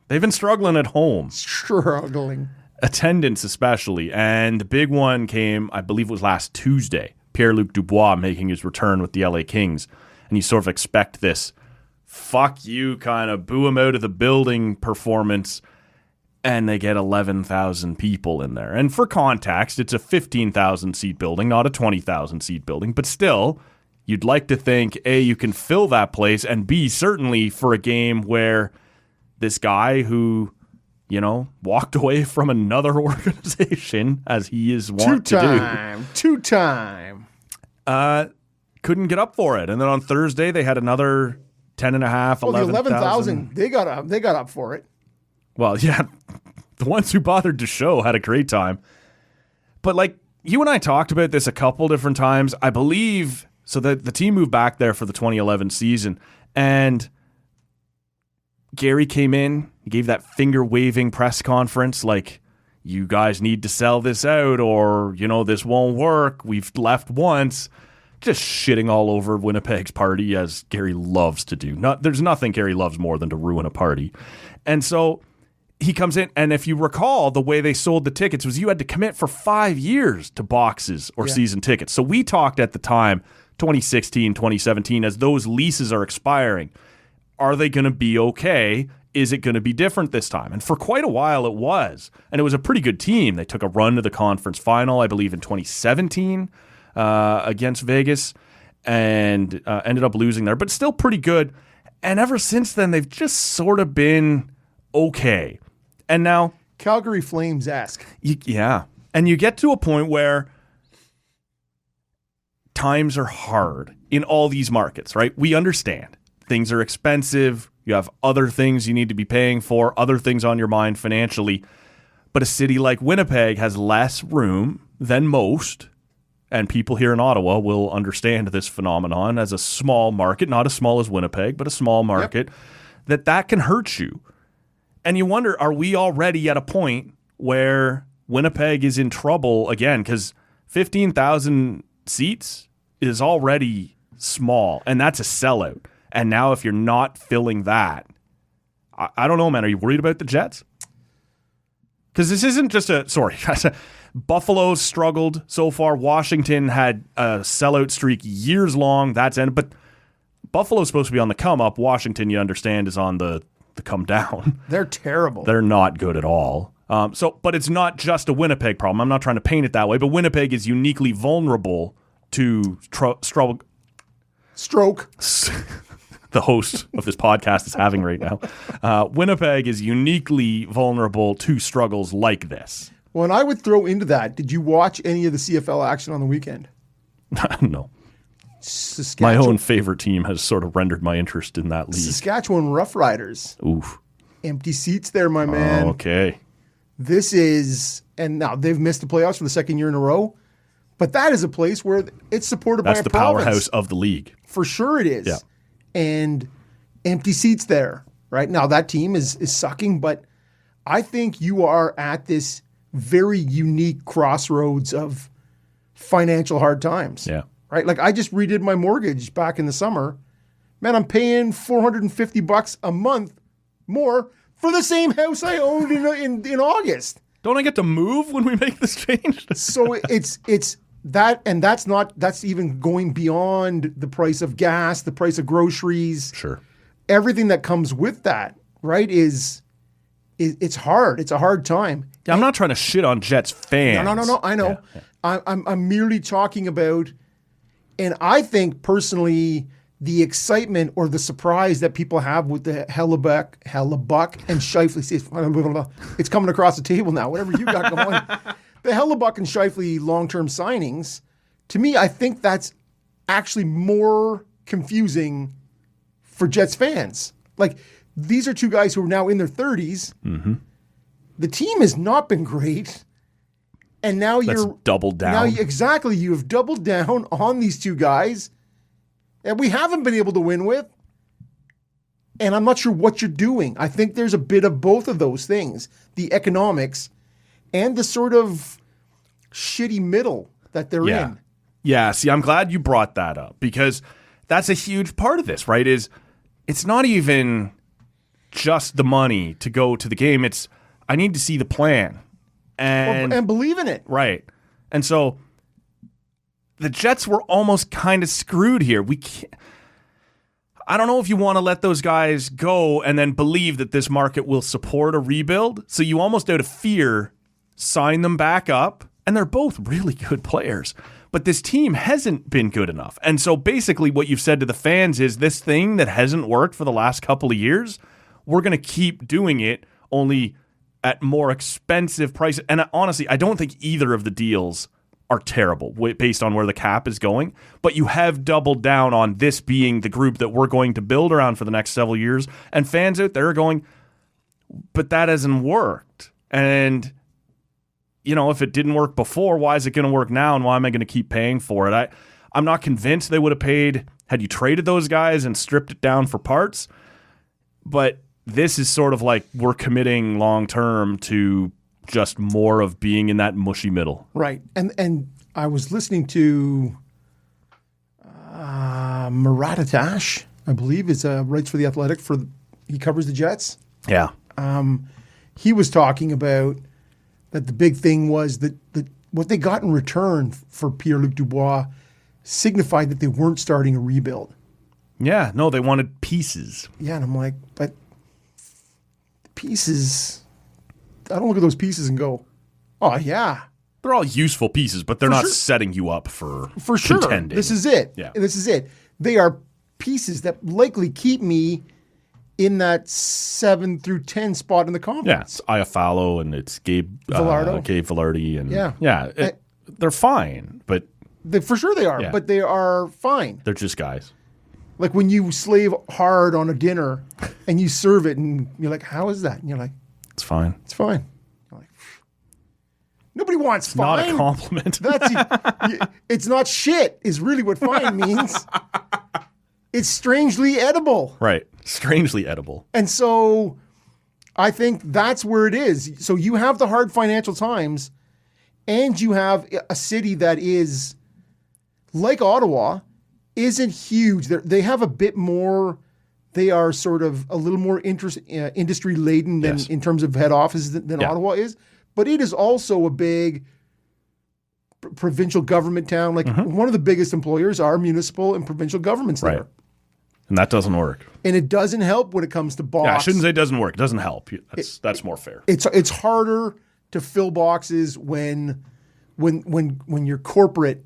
They've been struggling at home. Struggling. Attendance especially. And the big one came, I believe it was last Tuesday. Pierre-Luc Dubois making his return with the LA Kings. And you sort of expect this fuck you kind of boo him out of the building performance. And they get 11,000 people in there. And for context, it's a 15,000 seat building, not a 20,000 seat building. But still, you'd like to think, A, you can fill that place, and B, certainly for a game where this guy who, walked away from another organization, as he is wont to do. Two-time. Couldn't get up for it. And then on Thursday, they had another 10.5, 11,000. The 11,000, they got up for it. Well, yeah, the ones who bothered to show had a great time. But you and I talked about this a couple different times. I believe, so the team moved back there for the 2011 season, and Gary came in, he gave that finger-waving press conference like, you guys need to sell this out or, this won't work. We've left once. Just shitting all over Winnipeg's party, as Gary loves to do. There's nothing Gary loves more than to ruin a party. And so he comes in, and if you recall, the way they sold the tickets was you had to commit for 5 years to boxes or season tickets. So we talked at the time, 2016, 2017, as those leases are expiring. Are they going to be okay? Is it going to be different this time? And for quite a while it was. And it was a pretty good team. They took a run to the conference final, I believe, in 2017 against Vegas and ended up losing there, but still pretty good. And ever since then, they've just sort of been okay. And now... Calgary Flames-esque. Yeah. And you get to a point where times are hard in all these markets, right? We understand. Things are expensive. You have other things you need to be paying for, other things on your mind financially. But a city like Winnipeg has less room than most, and people here in Ottawa will understand this phenomenon as a small market, not as small as Winnipeg, but a small market, that can hurt you. And you wonder, are we already at a point where Winnipeg is in trouble again? Because 15,000 seats is already small, and that's a sellout. And now if you're not filling that, I don't know, man. Are you worried about the Jets? Because this isn't just Buffalo struggled so far. Washington had a sellout streak years long. That's ended. But Buffalo's supposed to be on the come up. Washington, you understand, is on the come down. They're terrible. They're not good at all. But it's not just a Winnipeg problem. I'm not trying to paint it that way. But Winnipeg is uniquely vulnerable to stroke. The host of this podcast is having right now. Winnipeg is uniquely vulnerable to struggles like this. Well, and I would throw into that, did you watch any of the CFL action on the weekend? No. My own favorite team has sort of rendered my interest in that league. Saskatchewan Roughriders. Oof. Empty seats there, my man. Okay. This is, and now they've missed the playoffs for the second year in a row, but that is a place where it's supported by a province. That's the powerhouse of the league. For sure it is. Yeah. And empty seats there, right? Now that team is sucking, but I think you are at this very unique crossroads of financial hard times. Yeah. Right? Like I just redid my mortgage back in the summer. Man, I'm paying $450 a month more for the same house I owned in August. Don't I get to move when we make this change? So it's that, and that's even going beyond the price of gas, the price of groceries. Sure. Everything that comes with that, right, is it's hard. It's a hard time. Yeah, I'm not trying to shit on Jets fans. No. I know. Yeah. I'm merely talking about, and I think personally, the excitement or the surprise that people have with the Hellebuck and Scheifele. It's coming across the table now. Whatever you got going. The Hellebuck and Scheifele long-term signings, to me, I think that's actually more confusing for Jets fans. Like, these are two guys who are now in their 30s. Mm-hmm. The team has not been great. And now That's doubled down. Exactly. You have doubled down on these two guys that we haven't been able to win with. And I'm not sure what you're doing. I think there's a bit of both of those things, the economics and the sort of shitty middle that they're in. Yeah, see, I'm glad you brought that up because that's a huge part of this, right? It's not even just the money to go to the game. It's I need to see the plan. And believe in it. Right. And so the Jets were almost kind of screwed here. I don't know if you want to let those guys go and then believe that this market will support a rebuild. So you almost out of fear sign them back up. And they're both really good players. But this team hasn't been good enough. And so basically what you've said to the fans is this thing that hasn't worked for the last couple of years, we're going to keep doing it only at more expensive prices. And honestly, I don't think either of the deals are terrible based on where the cap is going. But you have doubled down on this being the group that we're going to build around for the next several years. And fans out there are going, but that hasn't worked. And if it didn't work before, why is it going to work now? And why am I going to keep paying for it? I'm not convinced they would have paid had you traded those guys and stripped it down for parts. But this is sort of like we're committing long term to just more of being in that mushy middle. Right. And I was listening to Muratatash, I believe, writes for The Athletic. He covers the Jets. Yeah. He was talking about that the big thing was that what they got in return for Pierre-Luc Dubois signified that they weren't starting a rebuild. Yeah, no, they wanted pieces. Yeah, and I'm like, but pieces, I don't look at those pieces and go, oh, yeah. They're all useful pieces, but they're not setting you up for sure. Contending. This is it. Yeah. This is it. They are pieces that likely keep me in that 7 through 10 spot in the conference. Yeah, it's Iafallo and it's Gabe Vilardi. And they're fine, but for sure they are, but they are fine. They're just guys. Like when you slave hard on a dinner and you serve it and you're like, how is that? And you're like, it's fine. It's fine. You're like, nobody wants fine. Not a compliment. It's not shit is really what fine means. It's strangely edible. Right. Strangely edible. And so I think that's where it is. So you have the hard financial times and you have a city that is like Ottawa, isn't huge. They have a bit more, they are sort of a little more industry laden than in terms of head offices than Ottawa is. But it is also a big provincial government town. Like one of the biggest employers are municipal and provincial governments there. And that doesn't work. And it doesn't help when it comes to box. Yeah, I shouldn't say it doesn't work. It doesn't help. That's more fair. It's harder to fill boxes when your corporate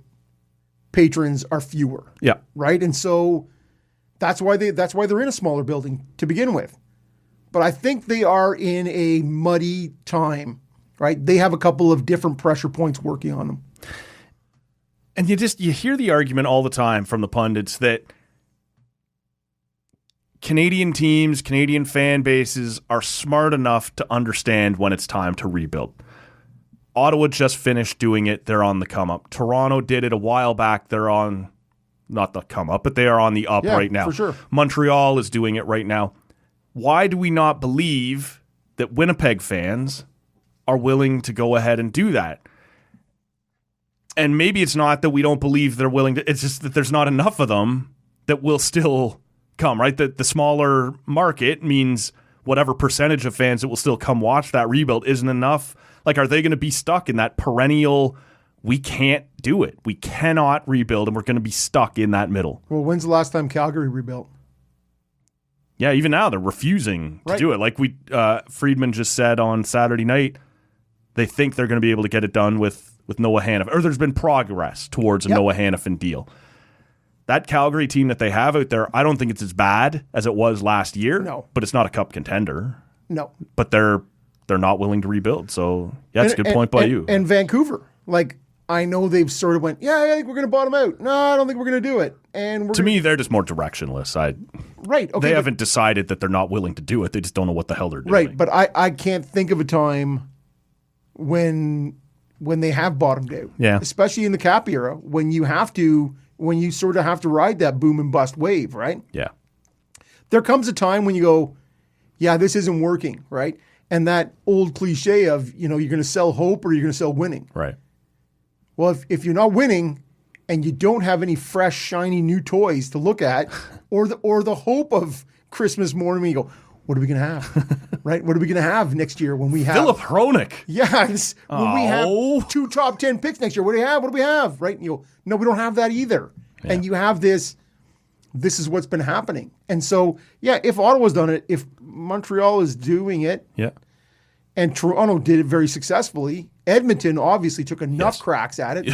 patrons are fewer. Yeah. Right? And so that's why they're in a smaller building to begin with. But I think they are in a muddy time, right? They have a couple of different pressure points working on them. And you hear the argument all the time from the pundits that Canadian teams, Canadian fan bases are smart enough to understand when it's time to rebuild. Ottawa just finished doing it. They're on the come up. Toronto did it a while back. They're on, not the come up, but they are on the up right now. For sure. Montreal is doing it right now. Why do we not believe that Winnipeg fans are willing to go ahead and do that? And maybe it's not that we don't believe they're willing to, it's just that there's not enough of them that will still come, right? The smaller market means whatever percentage of fans that will still come watch that rebuild isn't enough. Like, are they going to be stuck in that perennial, we can't do it, we cannot rebuild, and we're going to be stuck in that middle? Well, when's the last time Calgary rebuilt? Yeah, even now they're refusing to do it. Like Friedman just said on Saturday night, they think they're going to be able to get it done with Noah Hanifin, or there's been progress towards a Noah Hanifin deal. That Calgary team that they have out there, I don't think it's as bad as it was last year. No. But it's not a cup contender. No. But they're not willing to rebuild. So, yeah, it's a good point by you. And Vancouver. Like, I know they've sort of went, yeah, I think we're going to bottom out. No, I don't think we're going to do it. And to me, they're just more directionless. Right. Okay, they haven't decided that they're not willing to do it. They just don't know what the hell they're doing. Right. But I can't think of a time when they have bottomed out. Yeah. Especially in the cap era, when you sort of have to ride that boom and bust wave, right? Yeah. There comes a time when you go, yeah, this isn't working, right? And that old cliche of, you're going to sell hope or you're going to sell winning. Right. Well, if you're not winning and you don't have any fresh, shiny new toys to look at, or the hope of Christmas morning, you go, what are we going to have? Right? What are we going to have next year when we have Philip Hronik? Yeah, when we have 2 top 10 picks next year, what do we have? What do we have? Right? And you go, no, we don't have that either. Yeah. And you have this is what's been happening. And so, yeah, if Ottawa's done it, if Montreal is doing it, yeah, and Toronto did it very successfully, Edmonton obviously took enough cracks at it,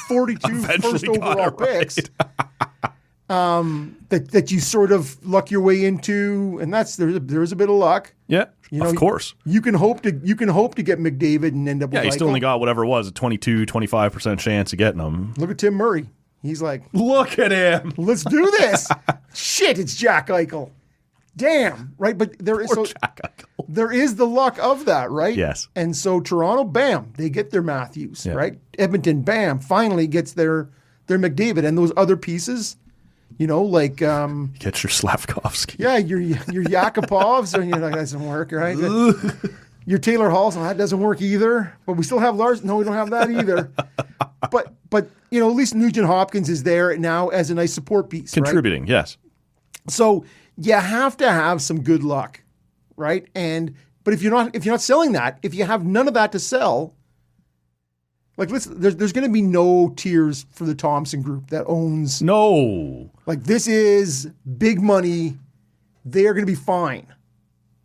42 first overall picks, that you sort of luck your way into, and there's a bit of luck. Yeah, of course. You can hope to get McDavid and end up with he still only got whatever it was, a 22-25% chance of getting him. Look at Tim Murray. He's like, look at him. Let's do this. Shit, it's Jack Eichel. Damn, right? But there is the luck of that, right? Yes. And so Toronto, bam, they get their Matthews, right? Edmonton, bam, finally gets their McDavid, and those other pieces, like get your Slavkovsky. Yeah, your Yakupovs, and that doesn't work, right? Your Taylor Halls, that doesn't work either. But we still have Lars. No, we don't have that either. But at least Nugent Hopkins is there now as a nice support piece, contributing, right? Yes. So you have to have some good luck, right? But if you're not selling that, if you have none of that to sell, there's going to be no tiers for the Thompson Group that owns. No. This is big money. They are going to be fine,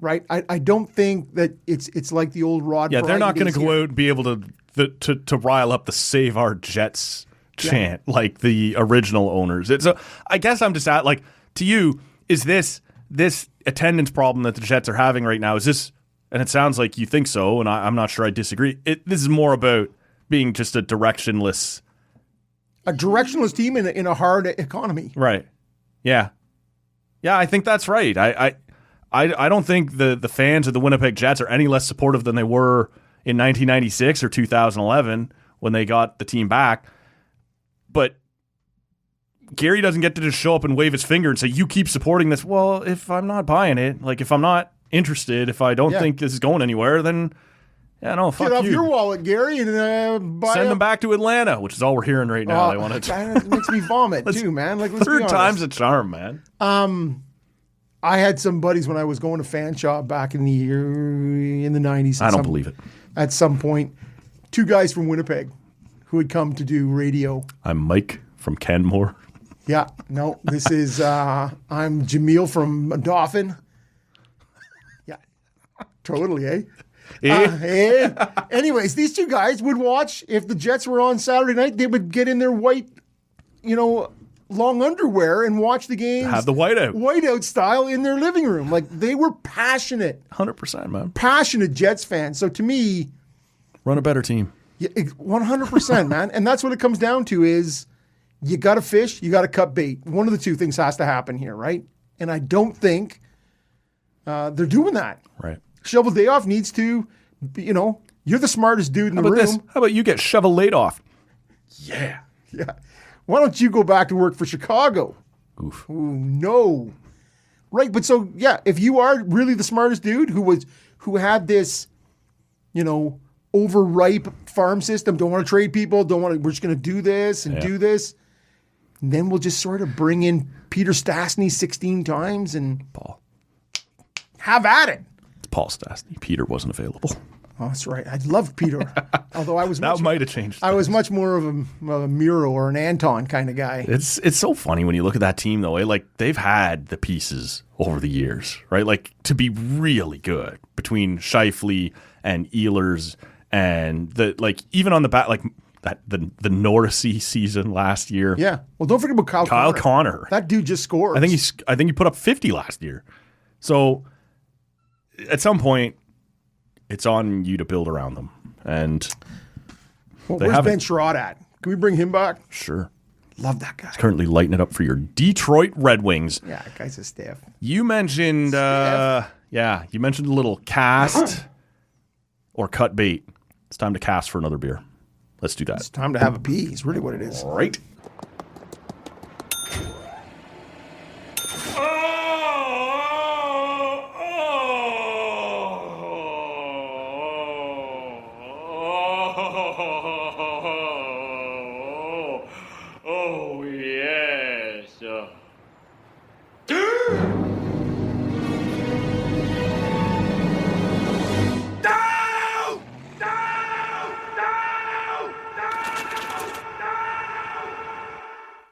right? I don't think that it's like the old Rod. Yeah, they're not going to go out and be able to rile up the Save Our Jets chant like the original owners. I guess I'm just to you, is this attendance problem that the Jets are having right now, is this, and it sounds like you think so, and I'm not sure I disagree, this is more about being just a directionless team in a hard economy. Right. Yeah. Yeah, I think that's right. I don't think the fans of the Winnipeg Jets are any less supportive than they were in 1996 or 2011 when they got the team back. But Gary doesn't get to just show up and wave his finger and say, you keep supporting this. Well, if I'm not buying it, if I'm not interested, if I don't think this is going anywhere, then fuck you. Get off your wallet, Gary, and send them back to Atlanta, which is all we're hearing right now. They want to. That makes me vomit too, man. Let's third time's a charm, man. I had some buddies when I was going to fan shop back in the 90s. I don't believe it. At some point, 2 guys from Winnipeg who had come to do radio. I'm Mike from Canmore. Yeah, no, this is, I'm Jameel from Dauphin. Yeah, totally, eh? Anyways, these 2 guys would watch, if the Jets were on Saturday night, they would get in their white, long underwear and watch the games. Have the whiteout style in their living room. They were passionate. 100%, man. Passionate Jets fans. So to me, run a better team. Yeah, 100%, man. And that's what it comes down to is you got to fish, you got to cut bait. One of the 2 things has to happen here, right? And I don't think they're doing that. Right. Shovel Dayoff needs to, you're the smartest dude in the room. How about you get Shovel laid off? Yeah. Why don't you go back to work for Chicago? Oof. Ooh, no. Right, but so, yeah, if you are really the smartest dude who had this, overripe farm system, don't want to trade people, we're just going to do this and do this, and then we'll just sort of bring in Peter Stastny 16 times and Paul. Have at it. It's Paul Stastny. Peter wasn't available. Oh, that's right. I loved Peter. Although I was that might have changed. I was much more of a Miro or an Anton kind of guy. It's so funny when you look at that team though. They've had the pieces over the years, right? To be really good between Scheifele and Ehlers and even on the back the Norrisy season last year. Yeah. Well, don't forget about Kyle Connor. That dude just scored. I think he put up 50 last year. So at some point, it's on you to build around them. And Well, They where's haven't. Ben Sherrod at? Can we bring him back? Sure. Love that guy. Currently lighting it up for your Detroit Red Wings. Yeah, that guy's a stiff. You mentioned, you mentioned a little cast or cut bait. It's time to cast for another beer. Let's do that. It's time to have a pee. Is really what it is. Right. Oh, yes.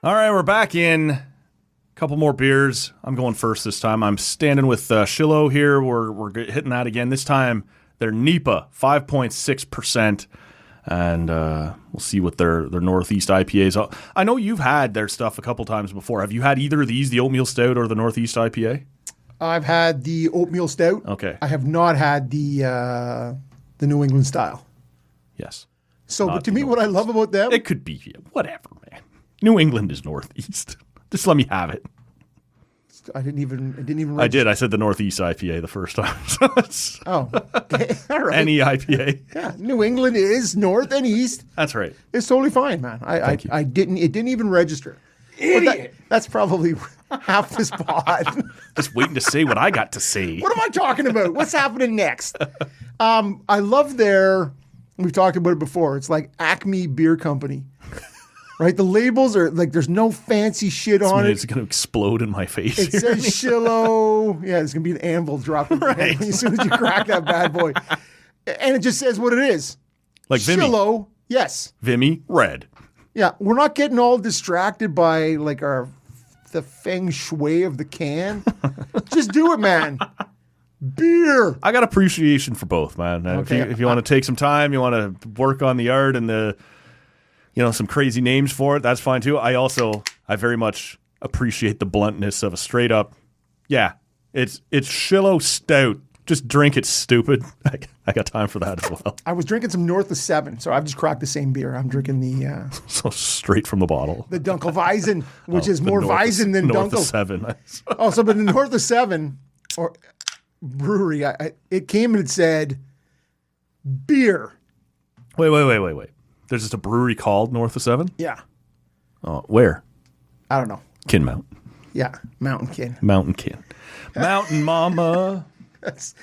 All right, we're back in. A couple more beers. I'm going first this time. I'm standing with Shiloh here. We're hitting that again. This time, they're NEPA, 5.6%. And we'll see what their Northeast IPAs are. I know you've had their stuff a couple times before. Have you had either of these, the Oatmeal Stout or the Northeast IPA? I've had the oatmeal stout. Okay. I have not had the New England style. Yes. So, Not but to the me, what I love about them, It could be whatever, man. New England is Northeast. Just let me have it. I didn't even. I did. I said the Northeast IPA the first time. So it's Oh, okay. All right. any IPA. Yeah, New England is north and east. That's right. It's totally fine, man. I didn't. It didn't even register. Idiot. That's probably half this pod. Just waiting to say what I got to say. What am I talking about? What's happening next? I love their. We've talked about it before. It's like Acme Beer Company, right? The labels are like there's no fancy shit on it. It's going to explode in my face. It here. says Shiloh. Yeah, there's gonna be an anvil dropping Right. as soon as you crack that bad boy, and it just says what it is. Like Vimy. Shiloh. Yes. Vimy, red. Yeah, we're not getting all distracted by like the feng shui of the can. Just do it, man. Beer. I got appreciation for both, man. Okay. If you want to take some time, you want to work on the art and some crazy names for it, that's fine too. I very much appreciate the bluntness of a straight up, it's Shiloh Stout. Just drink it, stupid. I got time for that as well. I was drinking some North of 7, so I've just cracked the same beer. I'm drinking the So straight from the bottle. the Dunkelweizen, which is The more North of- Weizen than North of Dunkel. 7. Oh, so but the North of 7 or brewery, it came and it said beer. Wait. There's just a brewery called North of 7? Yeah, Oh, where? I don't know. Kinmount. Yeah, Mountain Kin. Mountain Kin. Mountain Mama. That's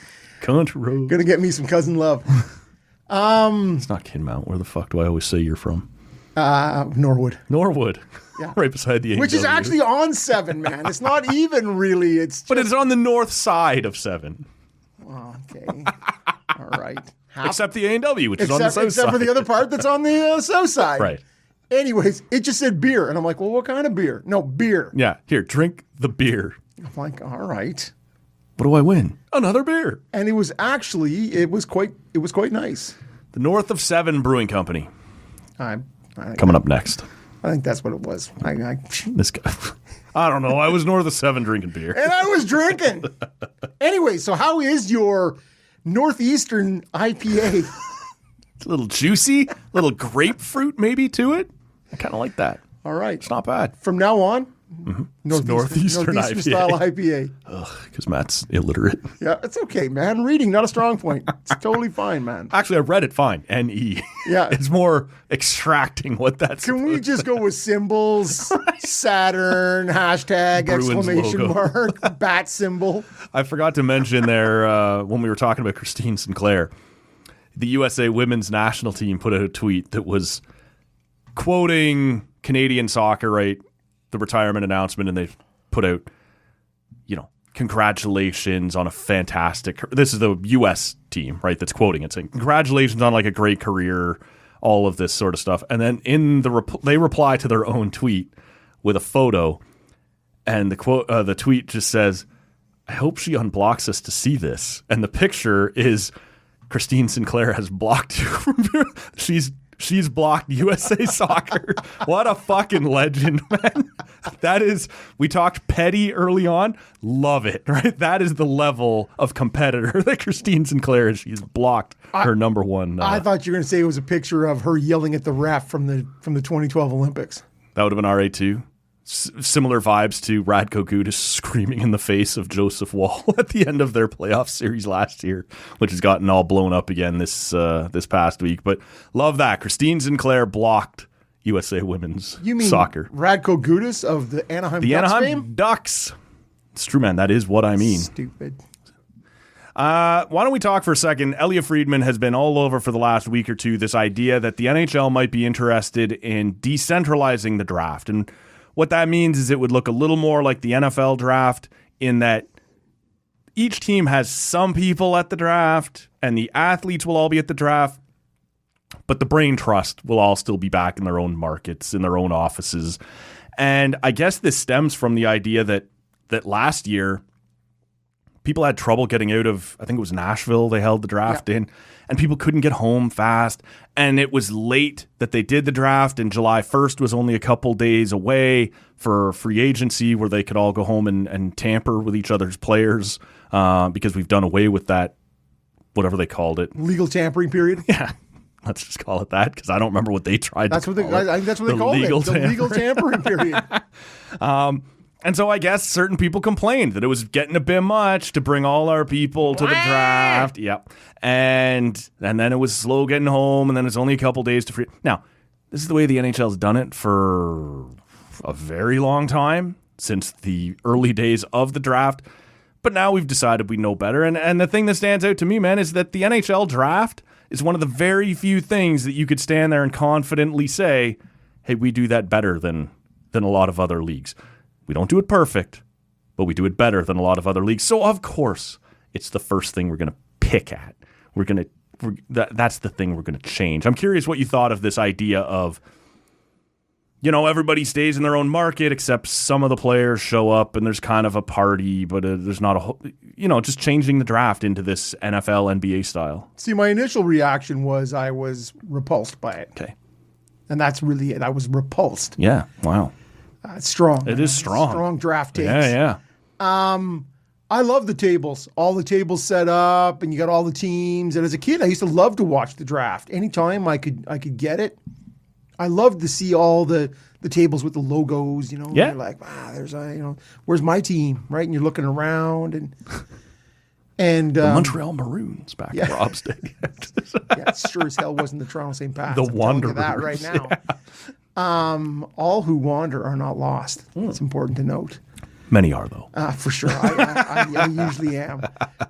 Country Road. gonna get me some cousin love. It's not Kinmount. Where the fuck do I always say you're from? Norwood. Norwood. Yeah. Right beside the Which is AW. actually on 7, man. It's not even really. It's just, But it's on the north side of 7. okay. All right. Except the A&W, which is on the south Except side. for the other part that's on the south side. Right. Anyways, it just said beer, and I'm like, well, what kind of beer? No, beer. Yeah. Here, drink the beer. I'm like, all right. What do I win? Another beer. And it was quite nice. The North of 7 Brewing Company. I think, Coming up next. I think that's what it was. This guy. I don't know. I was North of 7 drinking beer. And I was drinking. Anyway, so how is your Northeastern IPA? It's a little juicy, a little grapefruit maybe to it. I kind of like that. All right. It's not bad. From now on, Northeastern IPA. style IPA. Because Matt's illiterate. Yeah, it's okay, man. Reading, not a strong point. It's totally fine, man. Actually, I read it fine. N-E. Yeah. It's more extracting what that's Can we just go with symbols? Saturn, hashtag, Bruins exclamation logo. mark, bat symbol. I forgot to mention there when we were talking about Christine Sinclair, the USA women's national team put out a tweet that was quoting Canadian soccer, right? The retirement announcement, and they put out, congratulations on a fantastic. This is the U.S. team, right? That's quoting it, saying congratulations on like a great career, all of this sort of stuff. And then in they reply to their own tweet with a photo, and the tweet just says, "I hope she unblocks us to see this." And the picture is Christine Sinclair has blocked you from. She's She's blocked USA Soccer. What a fucking legend, man. That is, we talked petty early on. Love it, right? That is the level of competitor that Christine Sinclair is. She's blocked her number one. I thought you were going to say it was a picture of her yelling at the ref from the 2012 Olympics. That would have been RA2. Similar vibes to Radko Gudas screaming in the face of Joseph Wall at the end of their playoff series last year, which has gotten all blown up again this past week. But love that. Christine Sinclair blocked USA women's soccer. Radko Gudas of the Anaheim Ducks fame? Ducks. It's true, man. That is what I mean. Stupid. Why don't we talk for a second? Elliot Friedman has been all over for the last week or two this idea that the NHL might be interested in decentralizing the draft. And what that means is it would look a little more like the NFL draft in that each team has some people at the draft and the athletes will all be at the draft, but the brain trust will all still be back in their own markets, in their own offices. And I guess this stems from the idea that last year people had trouble getting out of, I think it was Nashville they held the draft in, and people couldn't get home fast. And it was late that they did the draft, and July 1st was only a couple days away for free agency where they could all go home and tamper with each other's players because we've done away with that, whatever they called it. Legal tampering period? Yeah. Let's just call it that because I don't remember what they tried to call it. I think that's what they called it. The legal tampering period. And so I guess certain people complained that it was getting a bit much to bring all our people to the draft. Yep. And then it was slow getting home, and then it's only a couple days to free. Now, this is the way the NHL's done it for a very long time, since the early days of the draft. But now we've decided we know better. And the thing that stands out to me, man, is that the NHL draft is one of the very few things that you could stand there and confidently say, hey, we do that better than a lot of other leagues. We don't do it perfect, but we do it better than a lot of other leagues. So, of course, it's the first thing we're going to pick at. That's the thing we're going to change. I'm curious what you thought of this idea of, everybody stays in their own market except some of the players show up and there's kind of a party, but there's not a whole, just changing the draft into this NFL, NBA style. See, my initial reaction was I was repulsed by it. Okay. And that's really it. I was repulsed. Yeah. Wow. It's strong. It is strong. Strong draft takes. Yeah. I love the tables. All the tables set up, and you got all the teams. And as a kid, I used to love to watch the draft. Anytime I could get it, I loved to see all the tables with the logos. Yeah. You're like, there's where's my team, right? And you're looking around and the Montreal Maroons back in Rob's day. Yeah, it sure as hell wasn't the Toronto St. Pats. The Wanderers. That right now. Yeah. All who wander are not lost. It's important to note. Many are, though. For sure. I usually am.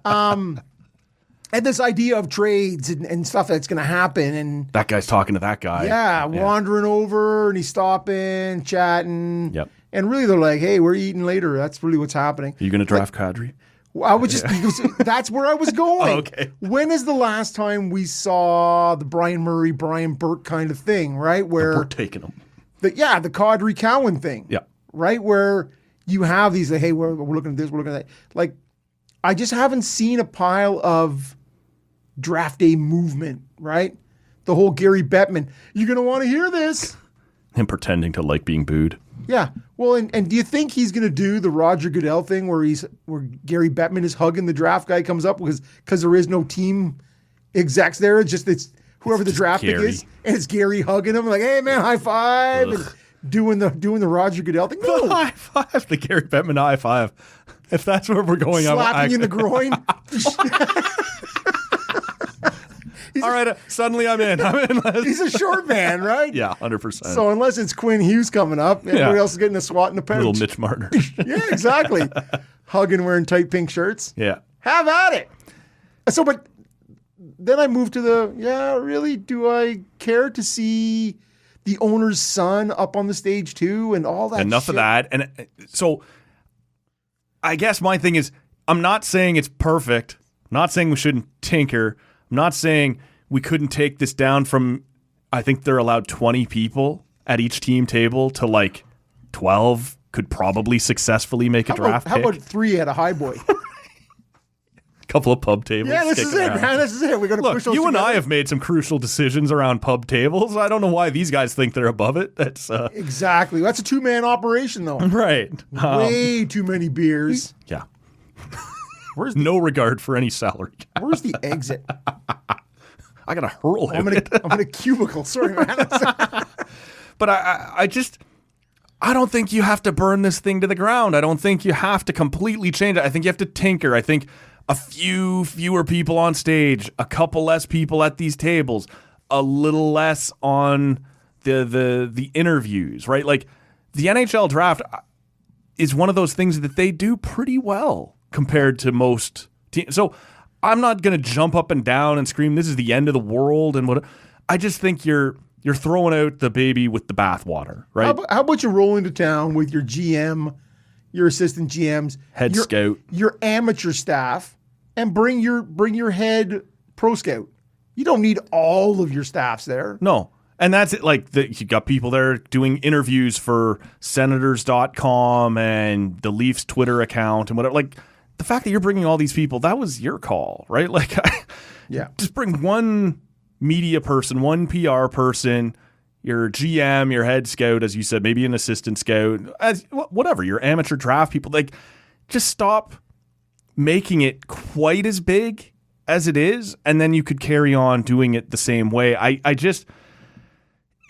And this idea of trades and stuff that's going to happen. And that guy's talking to that guy. Yeah, wandering over and he's stopping, chatting. Yep. And really they're like, hey, we're eating later. That's really what's happening. Are you going to draft Kadri? I would just, that's where I was going. Oh, okay. When is the last time we saw the Brian Murray, Brian Burke kind of thing, right? Where we're taking them. The Kadri Cowan thing. Yeah. Right? Where you have these, like, hey, we're looking at this, we're looking at that. Like, I just haven't seen a pile of draft day movement, right? The whole Gary Bettman, you're going to want to hear this. Him pretending to like being booed. Yeah. Well, and do you think he's going to do the Roger Goodell thing where Gary Bettman is hugging the draft guy comes up because there is no team execs there. It's whoever the draft pick is, and it's Gary hugging him like, hey man, high five, and doing the Roger Goodell thing. No. The high five, the Gary Bettman high five. If that's where we're going, slapping in the groin. All right, suddenly I'm in. He's a short man, right? Yeah, 100%. So unless it's Quinn Hughes coming up, everybody else is getting a swat in the pouch. Little Mitch Marner. Yeah, exactly. Hugging, wearing tight pink shirts. Yeah. Have at it. So, but then I moved to really, do I care to see the owner's son up on the stage too and all that Enough shit? of that. And so I guess my thing is, I'm not saying it's perfect. I'm not saying we shouldn't tinker. I'm not saying we couldn't take this down from, I think they're allowed 20 people at each team table to like 12 could probably successfully make a draft pick. How about 3 at a high boy? Couple of pub tables. Yeah, this is it, man. This is it. We're going to push those you and together. I have made some crucial decisions around pub tables. I don't know why these guys think they're above it. That's Exactly. That's a two-man operation, though. right. Way too many beers. Yeah. Where's No regard for any salary cap. Where's the exit? I gotta hurl him. I'm in a cubicle. Sorry, man. But I don't think you have to burn this thing to the ground. I don't think you have to completely change it. I think you have to tinker. I think a few fewer people on stage, a couple less people at these tables, a little less on the interviews, right? Like the NHL draft is one of those things that they do pretty well compared to most teams. So I'm not going to jump up and down and scream, this is the end of the world and what. I just think you're throwing out the baby with the bathwater, right? How about you roll into town with your GM, your assistant GMs, Head scout, your amateur staff, and bring your head pro scout. You don't need all of your staffs there. No. And that's it. Like you got people there doing interviews for Senators.com and the Leafs Twitter account and whatever. Like the fact that you're bringing all these people, that was your call, right? Like, yeah, just bring one media person, one PR person, your GM, your head scout, as you said, maybe an assistant scout, whatever, your amateur draft people. Like, just stop making it quite as big as it is, and then you could carry on doing it the same way.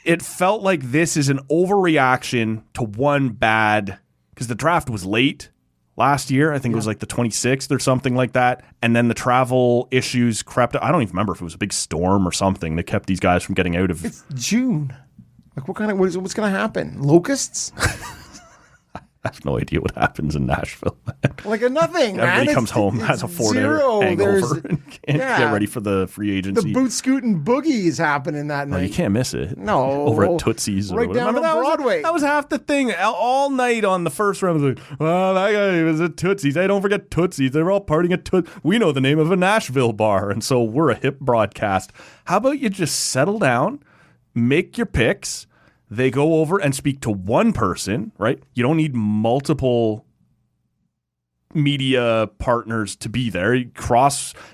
It felt like this is an overreaction to one bad, because the draft was late last year. I think it was like the 26th or something like that. And then the travel issues crept up. I don't even remember if it was a big storm or something that kept these guys from getting out of. It's June. Like what's going to happen? Locusts? I have no idea what happens in Nashville. Like a nothing, man. Everybody comes home, has a 4-day hangover, and can't get ready for the free agency. The boot scooting boogie is happening that night. You can't miss it. No. Over at Tootsie's. Right down on Broadway. That was half the thing. All night on the first round, I was like, well, that guy was at Tootsie's. Hey, don't forget Tootsie's. They were all partying at Tootsie's. We know the name of a Nashville bar, and so we're a hip broadcast. How about you just settle down, make your picks, they go over and speak to one person, right? You don't need multiple media partners to be there. You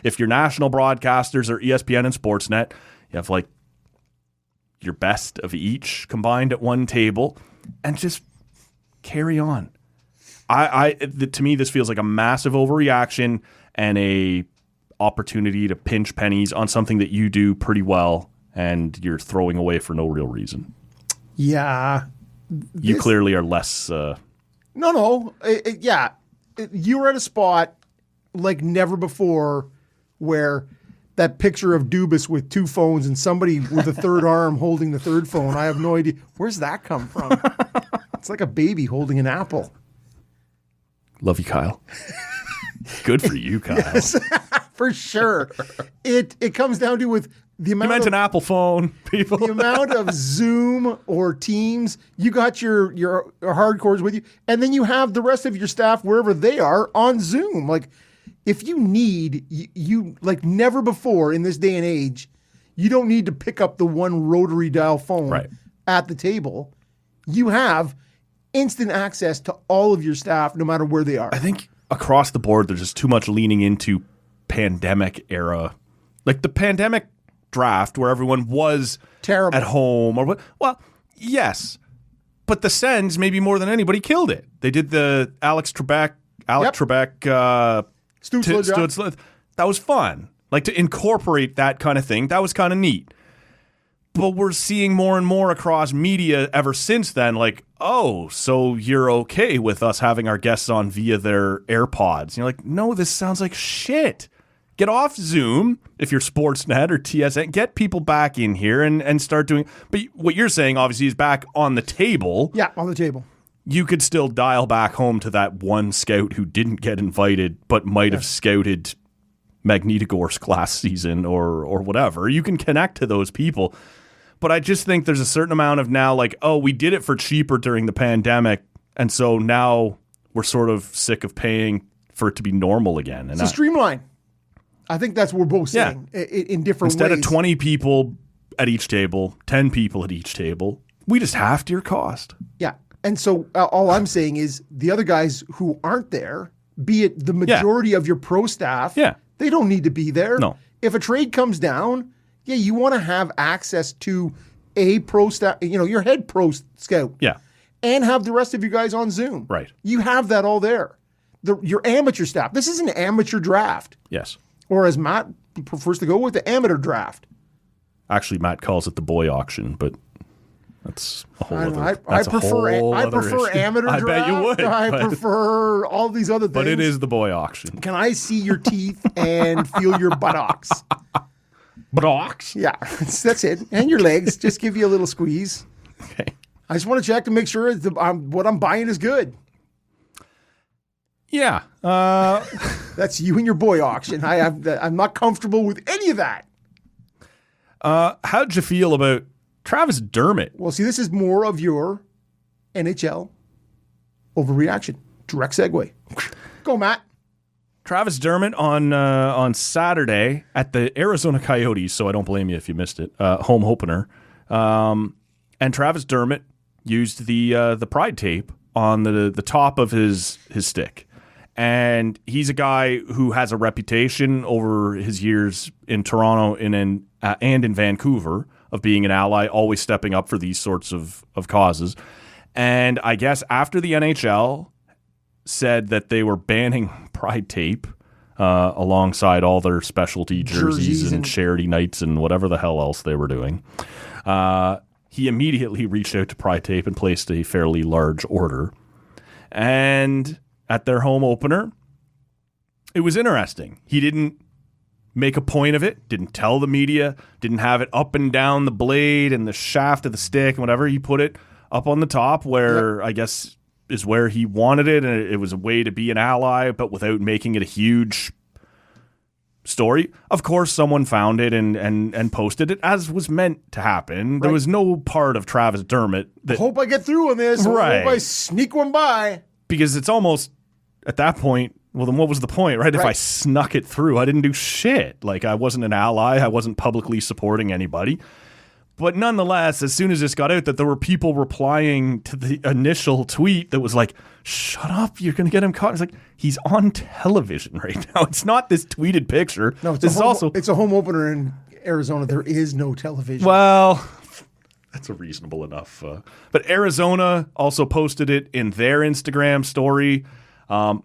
if you're national broadcasters or ESPN and Sportsnet, you have like your best of each combined at one table and just carry on. To me, this feels like a massive overreaction and a opportunity to pinch pennies on something that you do pretty well and you're throwing away for no real reason. Yeah. You clearly are less... No. Yeah. You were at a spot like never before where that picture of Dubas with two phones and somebody with a third arm holding the third phone. I have no idea. Where's that come from? It's like a baby holding an apple. Love you, Kyle. Good for you, Kyle. Yes, for sure. It comes down to with the amount you meant an Apple phone, people. The amount of Zoom or Teams, you got your hardcores with you, and then you have the rest of your staff wherever they are on Zoom. Like, if you need, you like never before in this day and age, you don't need to pick up the one rotary dial phone at the table. You have instant access to all of your staff no matter where they are. I think across the board, there's just too much leaning into pandemic era. Like the pandemic draft where everyone was terrible at home or what? Well, yes, but the Sens maybe more than anybody killed it. They did the Alex Trebek, Stutzla. That was fun. Like to incorporate that kind of thing. That was kind of neat. But we're seeing more and more across media ever since then. Like, oh, so you're okay with us having our guests on via their AirPods? And you're like, no, this sounds like shit. Get off Zoom if you're Sportsnet or TSN. Get people back in here and start doing. But what you're saying, obviously, is back on the table. Yeah, on the table. You could still dial back home to that one scout who didn't get invited but might have scouted Magnitogorsk last season or whatever. You can connect to those people. But I just think there's a certain amount of now like, oh, we did it for cheaper during the pandemic, and so now we're sort of sick of paying for it to be normal again. And it's a streamline. I think that's what we're both saying in different ways. Instead of 20 people at each table, 10 people at each table, we just halved your cost. Yeah. And so all I'm saying is the other guys who aren't there, be it the majority of your pro staff, They don't need to be there. No. If a trade comes down, yeah, you want to have access to a pro staff, your head pro scout. Yeah. And have the rest of you guys on Zoom. Right. You have that all there. Your amateur staff. This is an amateur draft. Yes. Or as Matt prefers to go with, the amateur draft. Actually, Matt calls it the boy auction, but that's a whole other. I prefer amateur draft. I bet you would. I prefer all these other things. But it is the boy auction. Can I see your teeth and feel your buttocks? Buttocks? Yeah, that's it. And your legs. Just give you a little squeeze. Okay. I just want to check to make sure what I'm buying is good. Yeah. That's you and your boy auction. I'm not comfortable with any of that. How'd you feel about Travis Dermott? Well, see, this is more of your NHL overreaction. Direct segue. Go, Matt. Travis Dermott on Saturday at the Arizona Coyotes, so I don't blame you if you missed it, home opener. And Travis Dermott used the pride tape on the top of his stick. And he's a guy who has a reputation over his years in Toronto and in Vancouver of being an ally, always stepping up for these sorts of causes. And I guess after the NHL said that they were banning pride tape alongside all their specialty jerseys and charity nights and whatever the hell else they were doing, he immediately reached out to Pride Tape and placed a fairly large order. And at their home opener, it was interesting. He didn't make a point of it, didn't tell the media, didn't have it up and down the blade and the shaft of the stick and whatever. He put it up on the top where I guess is where he wanted it, and it was a way to be an ally, but without making it a huge story. Of course, someone found it and posted it, as was meant to happen. Right. There was no part of Travis Dermott that... I hope I get through on this. Right. I hope I sneak one by. Because it's almost, at that point, well, then what was the point, right? If I snuck it through, I didn't do shit. Like, I wasn't an ally. I wasn't publicly supporting anybody. But nonetheless, as soon as this got out, that there were people replying to the initial tweet that was like, shut up, you're going to get him caught. It's like, he's on television right now. It's not this tweeted picture. No, it's a home opener in Arizona. There is no television. Well, that's a reasonable enough. But Arizona also posted it in their Instagram story. And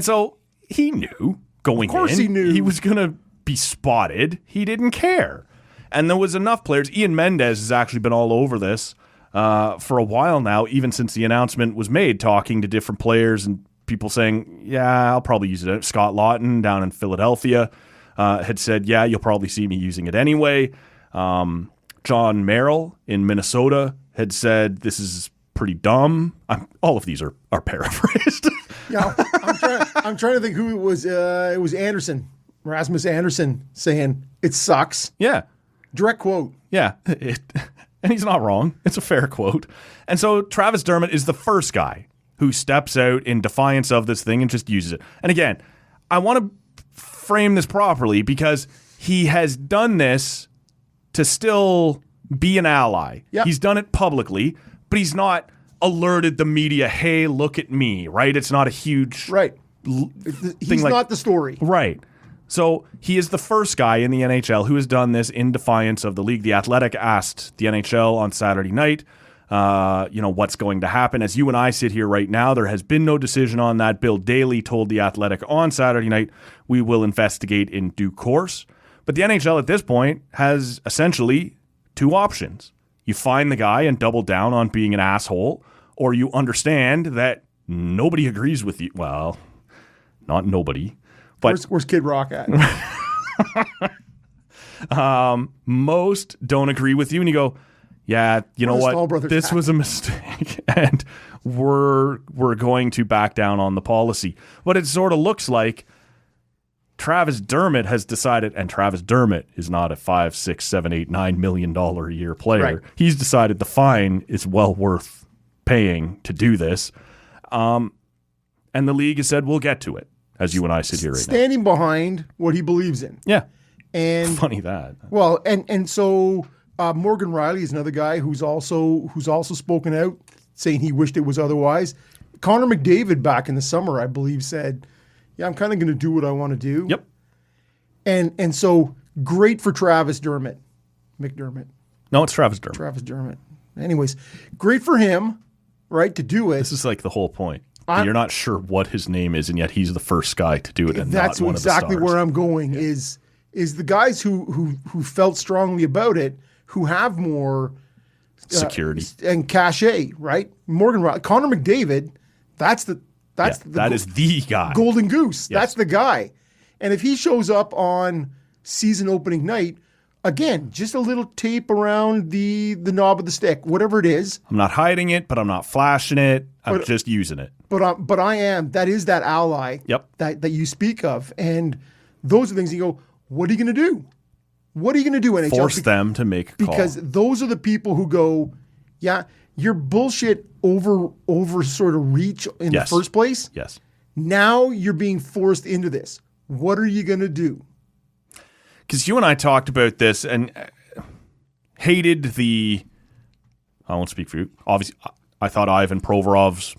so he knew going in. Of course he knew. He was going to be spotted. He didn't care. And there was enough players. Ian Mendez has actually been all over this for a while now, even since the announcement was made, talking to different players and people saying, yeah, I'll probably use it. Scott Lawton down in Philadelphia had said, yeah, you'll probably see me using it anyway. John Merrill in Minnesota had said, this is pretty dumb. All of these are paraphrased. Yeah, I'm trying to think who it was. It was Anderson, Rasmus Anderson, saying, it sucks. Yeah. Direct quote. Yeah, and he's not wrong. It's a fair quote. And so Travis Dermott is the first guy who steps out in defiance of this thing and just uses it. And again, I want to frame this properly because he has done this to still be an ally. Yep. He's done it publicly, but he's not alerted the media, hey, look at me, right? It's not a huge He's not the story. Right. So he is the first guy in the NHL who has done this in defiance of the league. The Athletic asked the NHL on Saturday night, what's going to happen. As you and I sit here right now, there has been no decision on that. Bill Daly told the Athletic on Saturday night, we will investigate in due course. But the NHL at this point has essentially two options. You find the guy and double down on being an asshole, or you understand that nobody agrees with you. Well, not nobody. But where's Kid Rock at? Most don't agree with you, and you go, yeah, you know what? This was a mistake, and we're going to back down on the policy. But it sort of looks like Travis Dermott has decided, and Travis Dermott is not a $5, $6, $7, $8, $9 million a year player. Right. He's decided the fine is well worth paying to do this. And the league has said, we'll get to it. As you and I sit here right now. Standing behind what he believes in. Yeah. And funny that. Well, and so Morgan Riley is another guy who's also spoken out, saying he wished it was otherwise. Connor McDavid back in the summer, I believe, said, yeah, I'm kind of going to do what I want to do. Yep. And so great for Travis Dermott. McDermott. No, it's Travis Dermott. Travis Dermott. Anyways, great for him, right, to do it. This is like the whole point. You're not sure what his name is, and yet he's the first guy to do it. And that's not one exactly of the stars. where I'm going. Is the guys who felt strongly about it, who have more security and cachet, right? Connor McDavid, that is the guy. Golden Goose. Yes. That's the guy. And if he shows up on season opening night, again, just a little tape around the knob of the stick, whatever it is. I'm not hiding it, but I'm not flashing it. I'm just using it. But I am. That is that ally. Yep. That you speak of, and those are things you go. What are you going to do? What are you going to do, NHL? Force them to make a call. Because those are the people who go, yeah, your bullshit over sort of reach in the first place. Yes. Now you're being forced into this. What are you going to do? Because you and I talked about this and hated I won't speak for you. Obviously, I thought Ivan Provorov's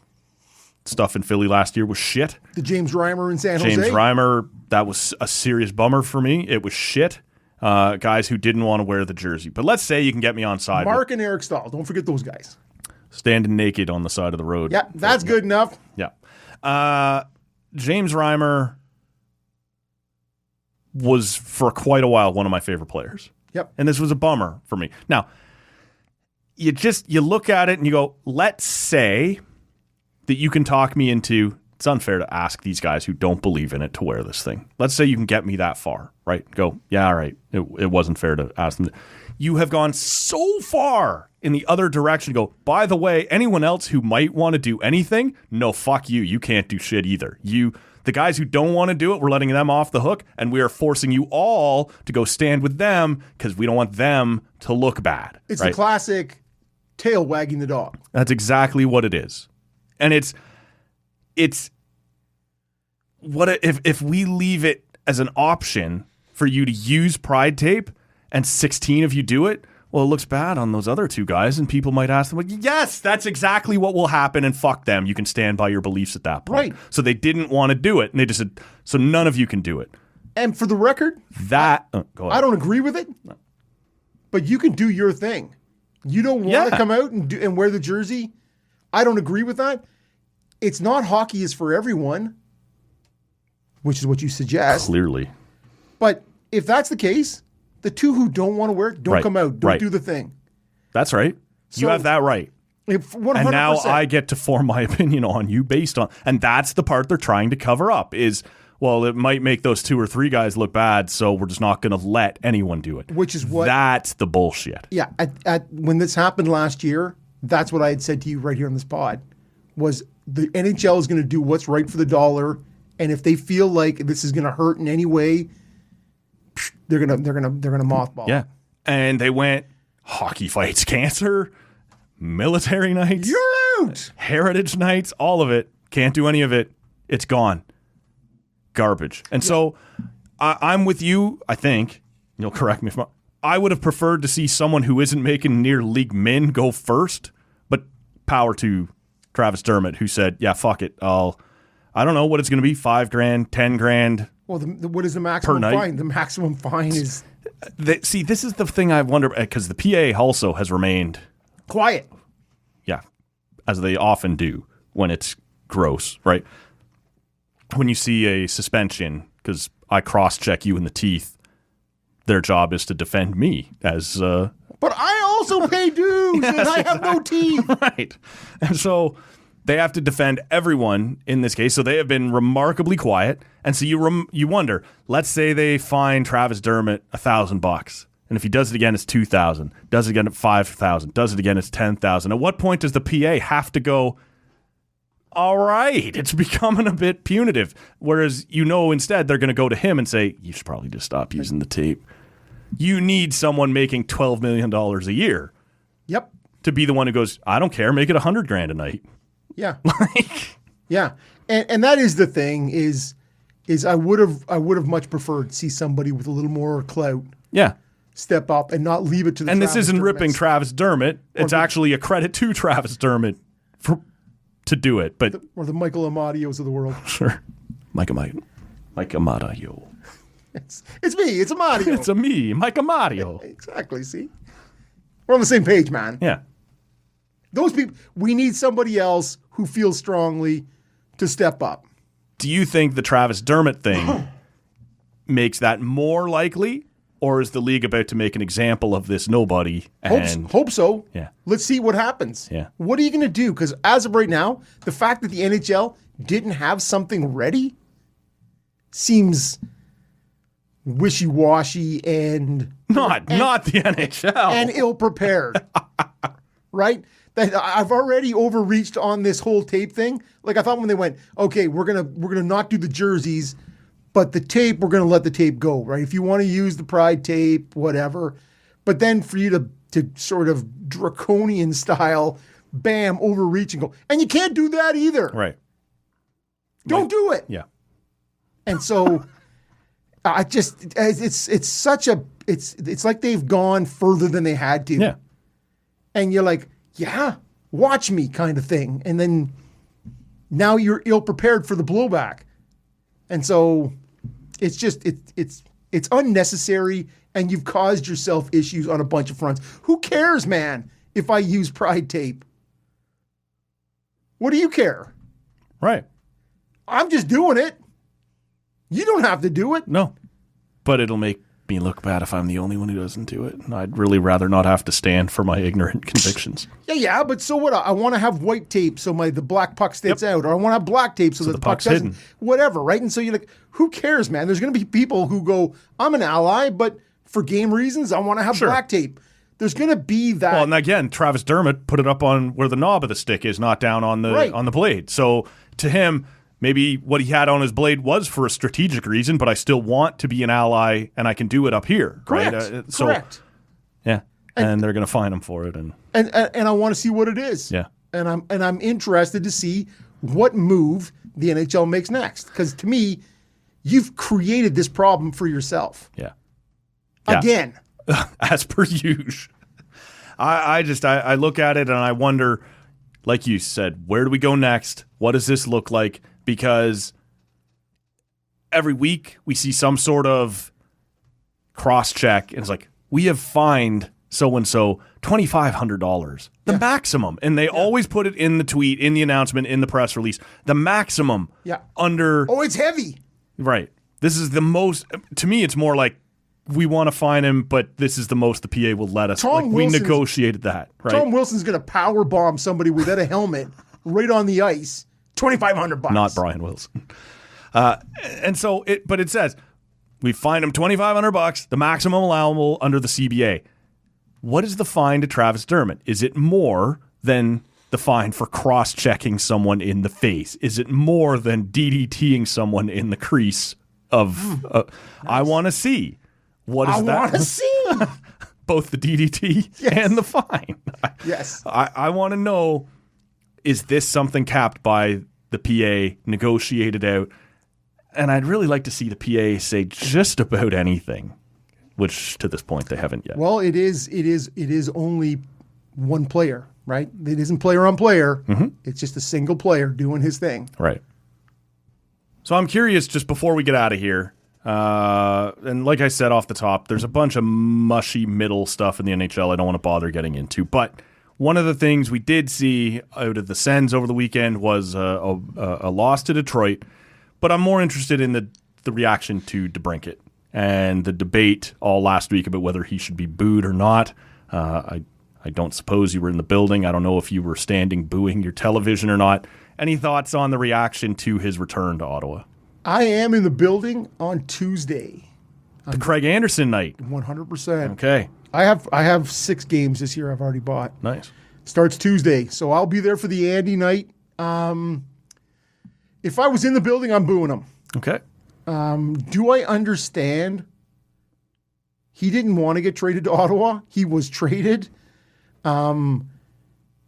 stuff in Philly last year was shit. The James Reimer in San Jose. James Reimer, that was a serious bummer for me. It was shit. Guys who didn't want to wear the jersey. But let's say you can get me on side. Mark and Eric Stahl. Don't forget those guys. Standing naked on the side of the road. Yeah, that's good enough. Yeah. James Reimer was for quite a while one of my favorite players. Yep. And this was a bummer for me. Now, you look at it and you go, let's say that you can talk me into, it's unfair to ask these guys who don't believe in it to wear this thing. Let's say you can get me that far, right? Go, yeah, all right. It wasn't fair to ask them. You have gone so far in the other direction. Go, by the way, anyone else who might want to do anything, no, fuck you. You can't do shit either. The guys who don't want to do it, we're letting them off the hook, and we are forcing you all to go stand with them because we don't want them to look bad. It's right? the classic tail wagging the dog. That's exactly what it is. And it's what if we leave it as an option for you to use Pride tape and 16 of you do it? Well, it looks bad on those other two guys, and people might ask them, like, yes, that's exactly what will happen, and fuck them. You can stand by your beliefs at that point. Right. So they didn't want to do it, and they just said, so none of you can do it. And for the record, go ahead. I don't agree with it, but you can do your thing. You don't want to come out and wear the jersey. I don't agree with that. It's not hockey is for everyone, which is what you suggest. Clearly. But if that's the case, the two who don't want to wear it, don't come out. Don't do the thing. That's right. So, you have that right. 100%. And now I get to form my opinion on you based on, and that's the part they're trying to cover up is, well, it might make those two or three guys look bad, so we're just not going to let anyone do it. Which is what... That's the bullshit. Yeah. When this happened last year, that's what I had said to you right here on this pod, was the NHL is going to do what's right for the dollar, and if they feel like this is going to hurt in any way, they're gonna mothball. Yeah. And they went hockey fights cancer, military nights. You're out. Heritage nights, all of it. Can't do any of it. It's gone. Garbage. And so I'm with you, I think. You'll correct me if I'm wrong. I would have preferred to see someone who isn't making near league min go first, but power to Travis Dermott, who said, yeah, fuck it. I don't know what it's going to be, $5,000, $10,000. Well, what is the maximum fine? The maximum fine is... See, this is the thing I wonder, because the PA also has remained... quiet. Yeah, as they often do when it's gross, right? When you see a suspension, because I cross-check you in the teeth, their job is to defend me as... But I also pay dues, and I have no teeth. Right. And so... they have to defend everyone in this case, so they have been remarkably quiet. And so you wonder, let's say they fine Travis Dermott $1,000, and if he does it again, it's $2,000. Does it again at $5,000. Does it again, it's $10,000. At what point does the PA have to go, all right, it's becoming a bit punitive? Whereas instead they're going to go to him and say, you should probably just stop using the tape. You need someone making $12 million a year. Yep. To be the one who goes, I don't care, make it $100,000 a night. Yeah. Yeah. And that is the thing is I would have much preferred to see somebody with a little more clout. Yeah. Step up and not leave it to the And this Travis isn't Dermotts. ripping Travis Dermott. It's actually a credit to Travis Dermott to do it. But or the Michael Amadios of the world. Sure. Mike Amadio. It's me. It's Amadio. It's a me, Mike Amadio. Exactly. See, we're on the same page, man. Yeah. Those people. We need somebody else who feels strongly to step up. Do you think the Travis Dermott thing makes that more likely, or is the league about to make an example of this nobody? And Hope so. Yeah. Let's see what happens. Yeah. What are you going to do? Because as of right now, the fact that the NHL didn't have something ready seems wishy-washy and not the NHL and ill-prepared, right? That I've already overreached on this whole tape thing. Like I thought when they went, okay, we're gonna not do the jerseys, but the tape, we're gonna let the tape go, right? If you want to use the Pride tape, whatever. But then for you to sort of draconian style, bam, overreach and go, and you can't do that either. Right. Don't do it. Yeah. And so it's like they've gone further than they had to. Yeah. And you're like, yeah, watch me kind of thing. And then now you're ill prepared for the blowback. And so it's just it's unnecessary, and you've caused yourself issues on a bunch of fronts. Who cares, man, if I use Pride tape? What do you care? Right. I'm just doing it. You don't have to do it. No. But it'll make me look bad if I'm the only one who doesn't do it. And I'd really rather not have to stand for my ignorant convictions. Yeah, but so what? I want to have white tape so the black puck sticks out, or I want to have black tape so that the puck puck's doesn't. hidden. Whatever, right? And so you're like, who cares, man? There's going to be people who go, I'm an ally, but for game reasons, I want to have black tape. There's going to be that. Well, and again, Travis Dermott put it up on where the knob of the stick is, not down on the blade. So to him, maybe what he had on his blade was for a strategic reason, but I still want to be an ally, and I can do it up here. Correct. Right? Correct. Yeah, and they're going to fine him for it, and I want to see what it is. Yeah, and I'm interested to see what move the NHL makes next, because to me, you've created this problem for yourself. Yeah. Again, as per usual. I look at it and I wonder, like you said, where do we go next? What does this look like? Because every week we see some sort of cross-check, and it's like, we have fined so-and-so $2,500, the maximum. And they always put it in the tweet, in the announcement, in the press release, the maximum under... Oh, it's heavy. Right. This is the most... To me, it's more like, we want to fine him, but this is the most the PA will let us. We negotiated that, right? Tom Wilson's going to power bomb somebody without a helmet right on the ice. $2,500. Not Brian Wilson. And so it says we fined him $2,500, the maximum allowable under the CBA. What is the fine to Travis Dermott? Is it more than the fine for cross-checking someone in the face? Is it more than DDTing someone in the crease of? Nice. I want to see. What is that? I want to see both the DDT and the fine. Yes. I want to know, is this something capped by the PA, negotiated out? And I'd really like to see the PA say just about anything, which to this point they haven't yet. Well, it is only one player, right? It isn't player on player. Mm-hmm. It's just a single player doing his thing. Right. So I'm curious, just before we get out of here, and like I said off the top, there's a bunch of mushy middle stuff in the NHL I don't want to bother getting into. But one of the things we did see out of the Sens over the weekend was a loss to Detroit. But I'm more interested in the reaction to DeBrincat and the debate all last week about whether he should be booed or not. I don't suppose you were in the building. I don't know if you were standing booing your television or not. Any thoughts on the reaction to his return to Ottawa? I am in the building on Tuesday. The Craig Anderson night. 100%. Okay. I have 6 games this year I've already bought. Nice. Starts Tuesday, so I'll be there for the Andy night. If I was in the building, I'm booing him. Okay. Do I understand? He didn't want to get traded to Ottawa. He was traded, and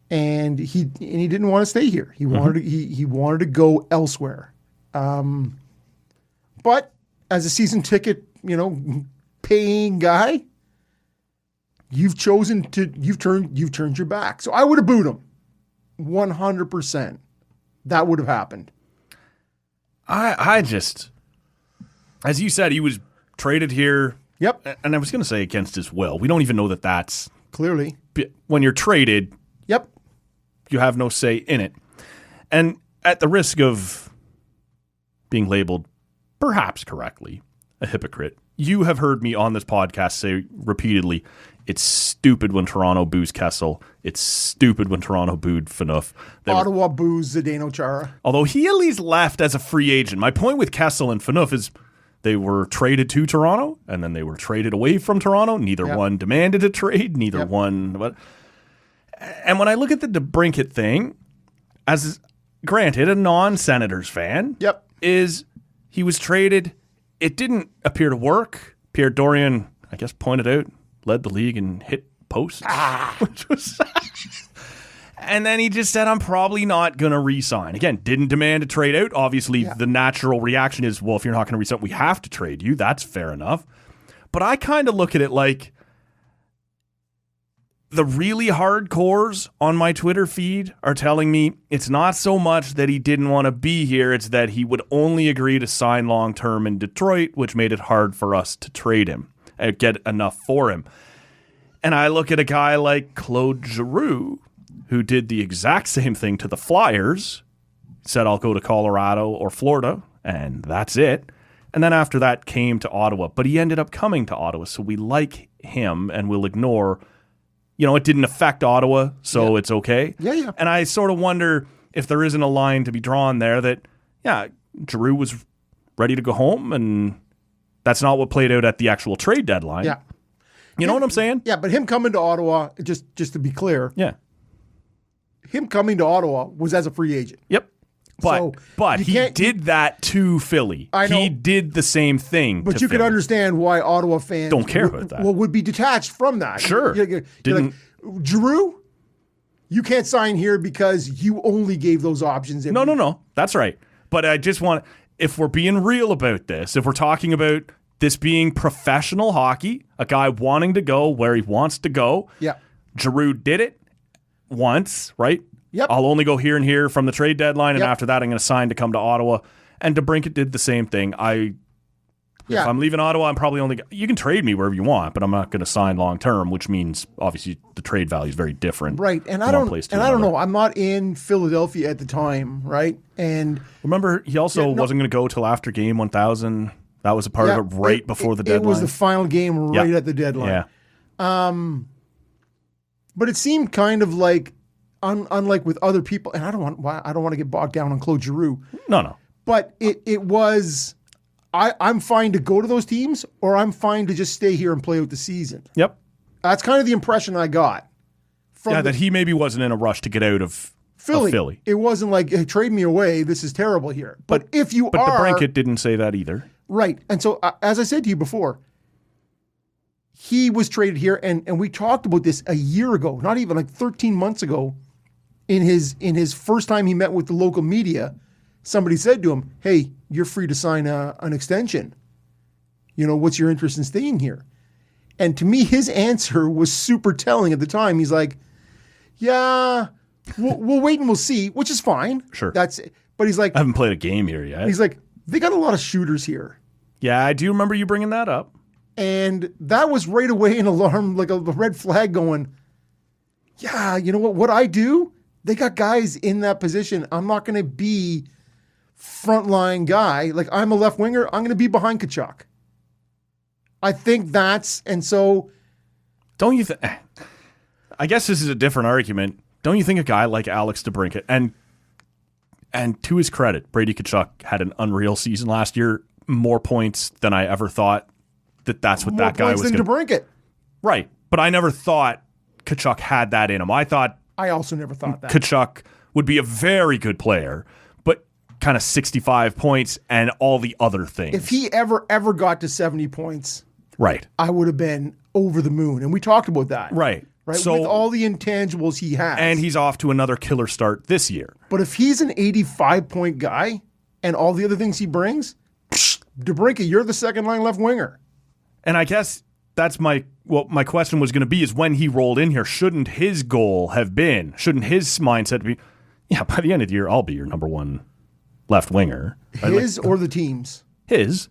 he didn't want to stay here. He wanted to go elsewhere. But as a season ticket, paying guy, you've turned your back. So I would have booed him. 100%. That would have happened. I just, as you said, he was traded here. Yep. And I was going to say against his will. We don't even know that that's... Clearly. When you're traded, Yep. you have no say in it. And at the risk of being labeled, perhaps correctly, a hypocrite, you have heard me on this podcast say repeatedly, it's stupid when Toronto boos Kessel. It's stupid when Toronto booed Phaneuf. Ottawa boos Zdeno Chara. Although he at least left as a free agent. My point with Kessel and Phaneuf is they were traded to Toronto, and then they were traded away from Toronto. Neither one demanded a trade. Neither one. But, and when I look at the DeBrincat thing, as granted, a non-Senators fan, is he was traded. It didn't appear to work. Pierre Dorion, I guess, pointed out, led the league in hit posts. Which was and then he just said, I'm probably not going to re-sign. Again, didn't demand a trade out. Obviously, the natural reaction is, well, if you're not going to re-sign, we have to trade you. That's fair enough. But I kind of look at it like the really hardcores on my Twitter feed are telling me it's not so much that he didn't want to be here, it's that he would only agree to sign long-term in Detroit, which made it hard for us to trade him and get enough for him. And I look at a guy like Claude Giroux, who did the exact same thing to the Flyers, said, I'll go to Colorado or Florida, and that's it. And then after that came to Ottawa. But he ended up coming to Ottawa, so we like him and we'll ignore, it didn't affect Ottawa, so it's okay. Yeah. And I sort of wonder if there isn't a line to be drawn there that, Giroux was ready to go home, and that's not what played out at the actual trade deadline. Yeah. You know what I'm saying? Yeah, but him coming to Ottawa, just to be clear, him coming to Ottawa was as a free agent. Yep. So But he did that to Philly. I know. He did the same thing. But you Philly. can understand why Ottawa fans don't care about that. Well, would be detached from that. Sure. You're like, Giroux, you can't sign here because you only gave those options. No. That's right. But I just want, if we're being real about this, if we're talking about this being professional hockey, a guy wanting to go where he wants to go, Giroux did it once, right? Yep. I'll only go here and here from the trade deadline, and after that I'm going to sign to come to Ottawa. And DeBrincat did the same thing. If I'm leaving Ottawa, I'm probably you can trade me wherever you want, but I'm not going to sign long term, which means obviously the trade value is very different. Right. And I don't know. I'm not in Philadelphia at the time, right? And remember, he also wasn't going to go till after game 1000. That was a part of it right before the deadline. It was the final game right at the deadline. Yeah. But it seemed kind of like, unlike with other people, and I don't want to get bogged down on Claude Giroux. No. But it was, I'm fine to go to those teams, or I'm fine to just stay here and play out the season. Yep. That's kind of the impression I got. That he maybe wasn't in a rush to get out of Philly. It wasn't like, hey, trade me away, this is terrible here. But if you But DeBrincat didn't say that either. Right. And so, as I said to you before, he was traded here, and we talked about this a year ago, not even like 13 months ago, in his first time he met with the local media. Somebody said to him, hey, you're free to sign an extension. What's your interest in staying here? And to me, his answer was super telling at the time. He's like, yeah, we'll wait and we'll see, which is fine. Sure. That's it. But he's like, I haven't played a game here yet. He's like, they got a lot of shooters here. Yeah, I do remember you bringing that up. And that was right away an alarm, like a red flag going, yeah, you know what I do? They got guys in that position. I'm not going to be frontline guy. Like, I'm a left winger. I'm going to be behind Tkachuk. I think and so. Don't you think, I guess this is a different argument. Don't you think a guy like Alex DeBrincat, and to his credit, Brady Tkachuk had an unreal season last year, more points than I ever thought that's what that guy was going to. More points than DeBrincat. Right. But I never thought Tkachuk had that in him. I also never thought that. Tkachuk would be a very good player, but kind of 65 points and all the other things. If he ever got to 70 points, right, I would have been over the moon. And we talked about that. Right. So, with all the intangibles he has. And he's off to another killer start this year. But if he's an 85-point guy and all the other things he brings, DeBrincat, you're the second-line left winger. And I guess that's my question was going to be is when he rolled in here, shouldn't his mindset be, by the end of the year, I'll be your number one left winger. His or the team's? His.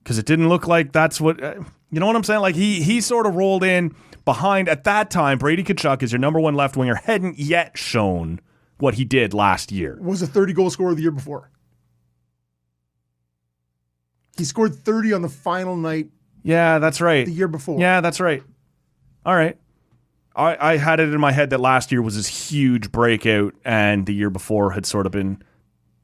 Because it didn't look like that's what you know what I'm saying. Like he sort of rolled in behind at that time. Brady Tkachuk is your number one left winger. Hadn't yet shown what he did last year. Was a 30-goal scorer the year before. He scored 30 on the final night. Yeah, that's right. The year before. Yeah, that's right. All right. I had it in my head that last year was this huge breakout, and the year before had sort of been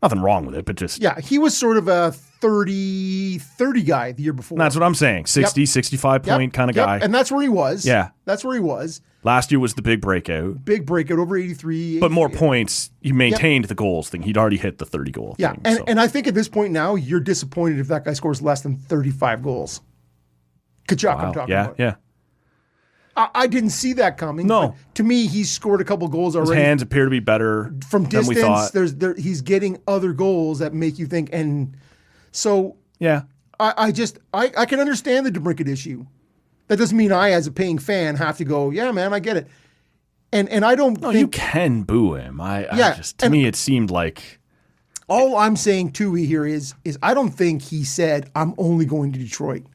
nothing wrong with it, but just... Yeah, he was sort of a 30 guy the year before. That's what I'm saying. 60, 65 point kind of guy. And that's where he was. Yeah. That's where he was. Last year was the big breakout. Big breakout, over 83. But more points. You maintained the goals thing. He'd already hit the 30-goal thing. Yeah, so. And I think at this point now, you're disappointed if that guy scores less than 35 goals. Tkachuk, I'm talking about. Yeah. I didn't see that coming. No. To me, he's scored a couple goals already. His hands appear to be better from distance. Than we thought. He's getting other goals that make you think. And so yeah, I can understand the DeBrincat issue. That doesn't mean I, as a paying fan, have to go, yeah, man, I get it. And I don't think... you can boo him. To me, it seemed like... All I'm saying, too, here is I don't think he said, I'm only going to Detroit.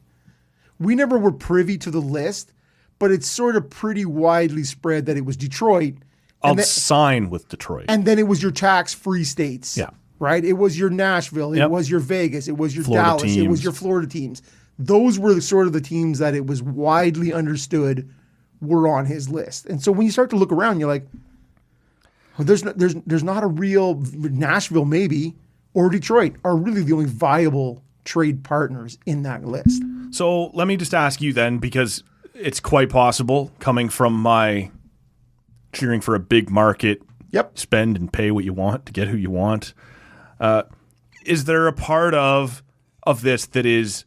We never were privy to the list, but it's sort of pretty widely spread that it was Detroit. I'll sign with Detroit. And then it was your tax-free states. Yeah. Right? It was your Nashville. It was your Vegas. It was your Florida Dallas. teams. It was your Florida teams. Those were the teams that it was widely understood were on his list. And so when you start to look around, you're like, well, there's not a real Nashville maybe or Detroit are really the only viable trade partners in that list. So let me just ask you then, because it's quite possible coming from my cheering for a big market, spend and pay what you want to get who you want. Is there a part of this that is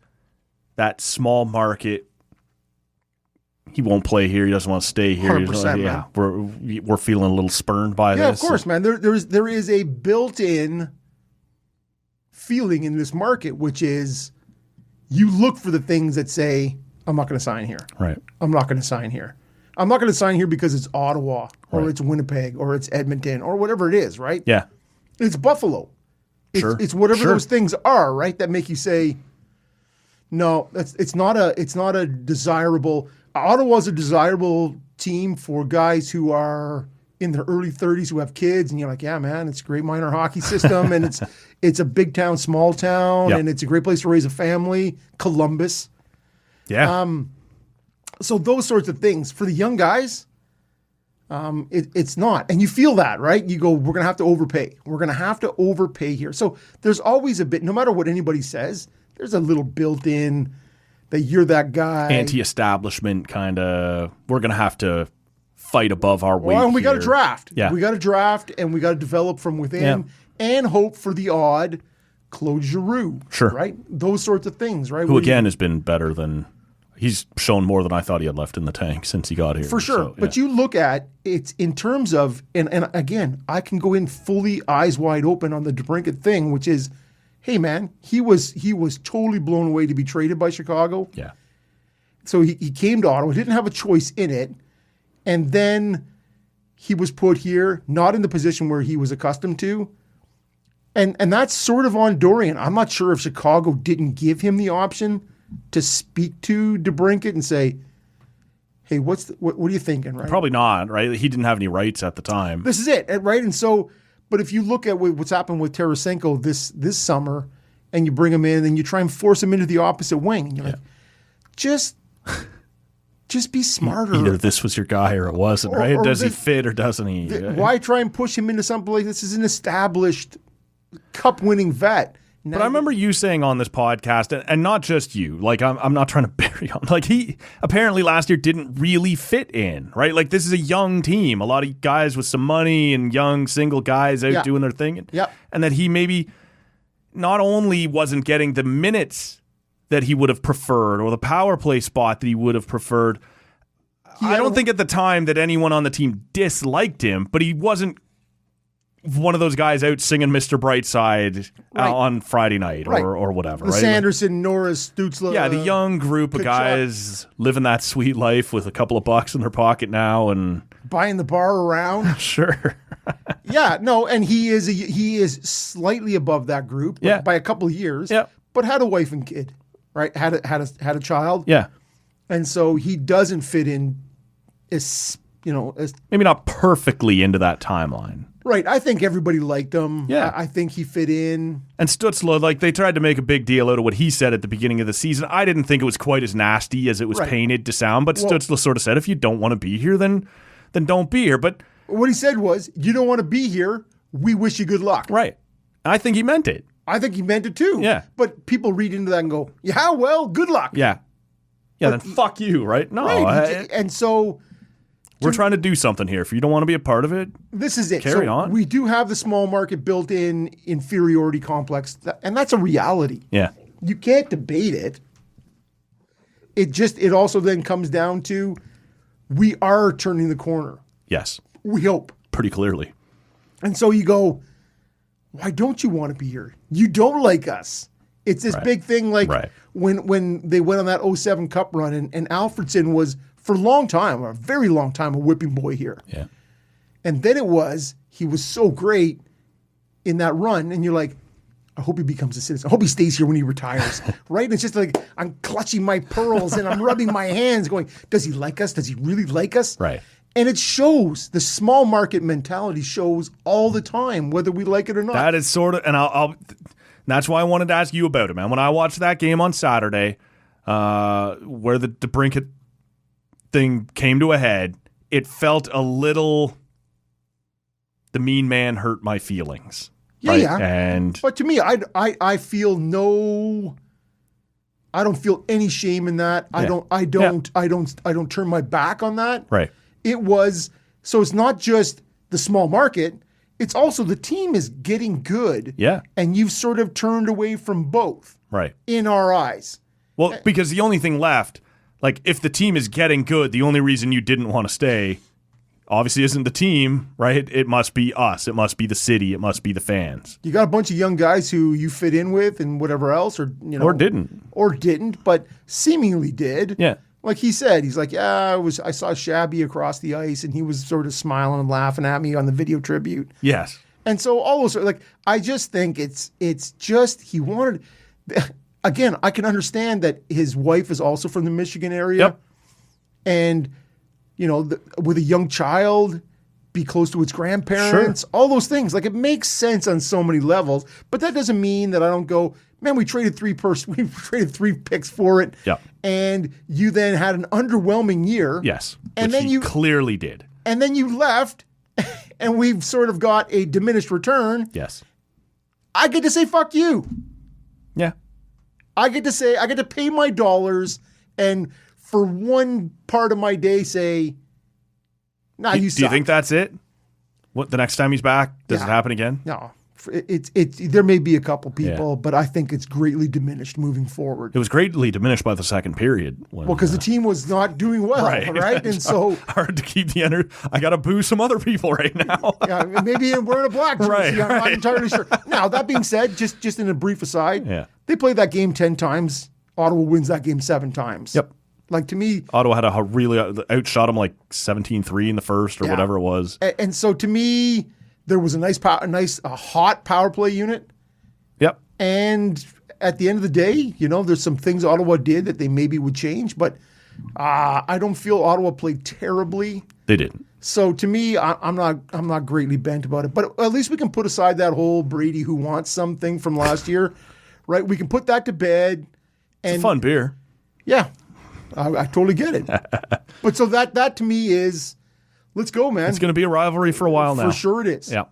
that small market? He won't play here. He doesn't want to stay here. 100%, we're feeling a little spurned by this. Yeah, of course, man. There is a built-in feeling in this market, which is you look for the things that say, I'm not going to sign here. Right. I'm not going to sign here. I'm not going to sign here because it's Ottawa or it's Winnipeg or it's Edmonton or whatever it is, right? Yeah. It's Buffalo. It's whatever those things are, right? That make you say, no, it's not a desirable. Ottawa's a desirable team for guys who are in their early 30s who have kids, and you're like, yeah, man, it's a great minor hockey system, and it's a big town, small town, and it's a great place to raise a family. Columbus, so those sorts of things for the young guys, it's not, and you feel that, right? You go, we're gonna have to overpay. We're gonna have to overpay here. So there's always a bit, no matter what anybody says, there's a little built-in that you're that guy. Anti-establishment kind of, we're going to have to fight above our weight. Well, and we got to draft. Yeah. We got to draft, and we got to develop from within and hope for the odd Claude Giroux. Sure. Right? Those sorts of things, right? Who, again, has been better than, he's shown more than I thought he had left in the tank since he got here. For sure. So, but you look at it's in terms of, and again, I can go in fully eyes wide open on the DeBrincat thing, which is, hey, man, he was totally blown away to be traded by Chicago. Yeah. So he came to Ottawa, didn't have a choice in it, and then he was put here, not in the position where he was accustomed to. And that's sort of on Dorian. I'm not sure if Chicago didn't give him the option to speak to DeBrincat and say, hey, what are you thinking, right? Probably not, right? He didn't have any rights at the time. This is it, right? And so... But if you look at what's happened with Tarasenko this summer, and you bring him in and you try and force him into the opposite wing, and you're like, just be smarter. Either this was your guy or it wasn't, right? Does he fit or doesn't he? Why try and push him into something like this? Is an established cup-winning vet. But I remember you saying on this podcast, and not just you, like I'm not trying to bury him, like he apparently last year didn't really fit in, right? Like this is a young team, a lot of guys with some money and young single guys out doing their thing. And that he maybe not only wasn't getting the minutes that he would have preferred or the power play spot that he would have preferred. I don't think at the time that anyone on the team disliked him, but he wasn't one of those guys out singing Mr. Brightside on Friday night or whatever. The Sanderson, Norris, Stützle. Yeah, the young group of guys living that sweet life with a couple of bucks in their pocket now and buying the bar around. Sure. Yeah, no, and he is slightly above that group by a couple of years, but had a wife and kid. right? Had a child. Yeah. And so he doesn't fit in as maybe not perfectly into that timeline. Right. I think everybody liked him. Yeah. I think he fit in. And Stutzla, like, they tried to make a big deal out of what he said at the beginning of the season. I didn't think it was quite as nasty as it was painted to sound, but Stutzla sort of said, if you don't want to be here, then don't be here. But what he said was, you don't want to be here, we wish you good luck. Right. I think he meant it. I think he meant it too. Yeah. But people read into that and go, yeah, well, good luck. Yeah. Yeah, then fuck you, right? No. Right. And so... We're trying to do something here. If you don't want to be a part of it, this is it. Carry on. We do have the small market built-in inferiority complex, and that's a reality. Yeah. You can't debate it. It also then comes down to we are turning the corner. Yes. We hope. Pretty clearly. And so you go, why don't you want to be here? You don't like us. It's this big thing like when they went on that 07 Cup run and Alfredson was, for a long time, a very long time, a whipping boy here. Yeah. And then he was so great in that run, and you're like, I hope he becomes a citizen. I hope he stays here when he retires, right? And it's just like, I'm clutching my pearls and I'm rubbing my hands going, does he like us? Does he really like us? Right. And it shows, the small market mentality shows all the time, whether we like it or not. That is sort of, and I'll that's why I wanted to ask you about it, man. When I watched that game on Saturday, where the DeBrincat thing came to a head, it felt a little, the mean man hurt my feelings. Yeah, right? yeah. And but to me, I feel I don't feel any shame in that. Yeah. I don't turn my back on that. Right. So it's not just the small market, it's also the team is getting good. Yeah. And you've sort of turned away from both. Right. In our eyes. Well, because the only thing left, like, if the team is getting good, the only reason you didn't want to stay obviously isn't the team, right? It must be us. It must be the city. It must be the fans. You got a bunch of young guys who you fit in with and whatever else, or didn't, but seemingly did. Yeah. Like he said, he's like, yeah, I saw Shabby across the ice, and he was sort of smiling and laughing at me on the video tribute. Yes. And so all those, like, I just think it's just he wanted. Again, I can understand that his wife is also from the Michigan area. Yep. And, with a young child, be close to its grandparents, all those things. Like, it makes sense on so many levels. But that doesn't mean that I don't go, man, we traded three picks for it. Yep. And you then had an underwhelming year. Yes. And which then you clearly did. And then you left, and we've sort of got a diminished return. Yes. I get to say, fuck you. Yeah. I get to pay my dollars and for one part of my day say, nah, you suck. Do you think that's it? What, the next time he's back, does it happen again? No. It's there may be a couple people, but I think it's greatly diminished moving forward. It was greatly diminished by the second period. Because the team was not doing well, right? And so hard to keep the energy. I got to boo some other people right now. Yeah, maybe we're in a black jersey. Right, I'm not entirely sure. Now, that being said, just in a brief aside, they played that game 10 times. Ottawa wins that game 7 times. Yep. Like, to me, Ottawa had a really outshot them like 17-3 in the first or whatever it was. And so to me, there was a hot power play unit. Yep. And at the end of the day, there's some things Ottawa did that they maybe would change, but I don't feel Ottawa played terribly. They didn't. So to me, I'm not greatly bent about it. But at least we can put aside that whole Brady who wants something from last year, right? We can put that to bed. It's a fun beer. Yeah, I totally get it. But so that to me is, let's go, man. It's going to be a rivalry for a while now. For sure it is. Yeah.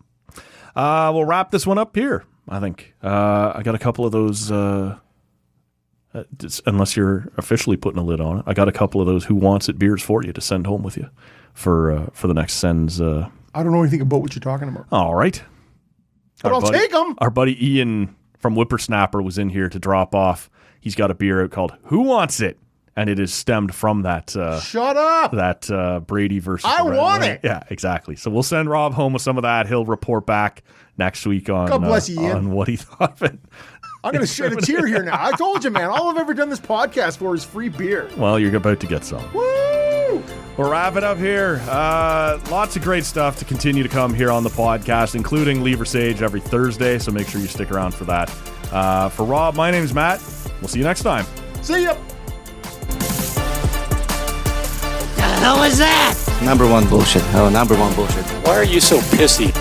We'll wrap this one up here, I think. I got a couple of those, unless you're officially putting a lid on it, I got a couple of those Who Wants It beers for you to send home with you for the next Sens. I don't know anything about what you're talking about. All right. But I'll take them. Our buddy Ian from Whippersnapper was in here to drop off. He's got a beer out called Who Wants It? And it is stemmed from that. Shut up! That Brady versus. I want it. Yeah, exactly. So we'll send Rob home with some of that. He'll report back next week on. God bless you, Ian. On what he thought of it. I'm going to shed a tear here now. I told you, man. All I've ever done this podcast for is free beer. Well, you're about to get some. Woo! We'll wrap it up here. Lots of great stuff to continue to come here on the podcast, including Lever Sage every Thursday. So make sure you stick around for that. For Rob, my name's Matt. We'll see you next time. See ya. The hell was that? Number one bullshit. Oh, number one bullshit. Why are you so pissy?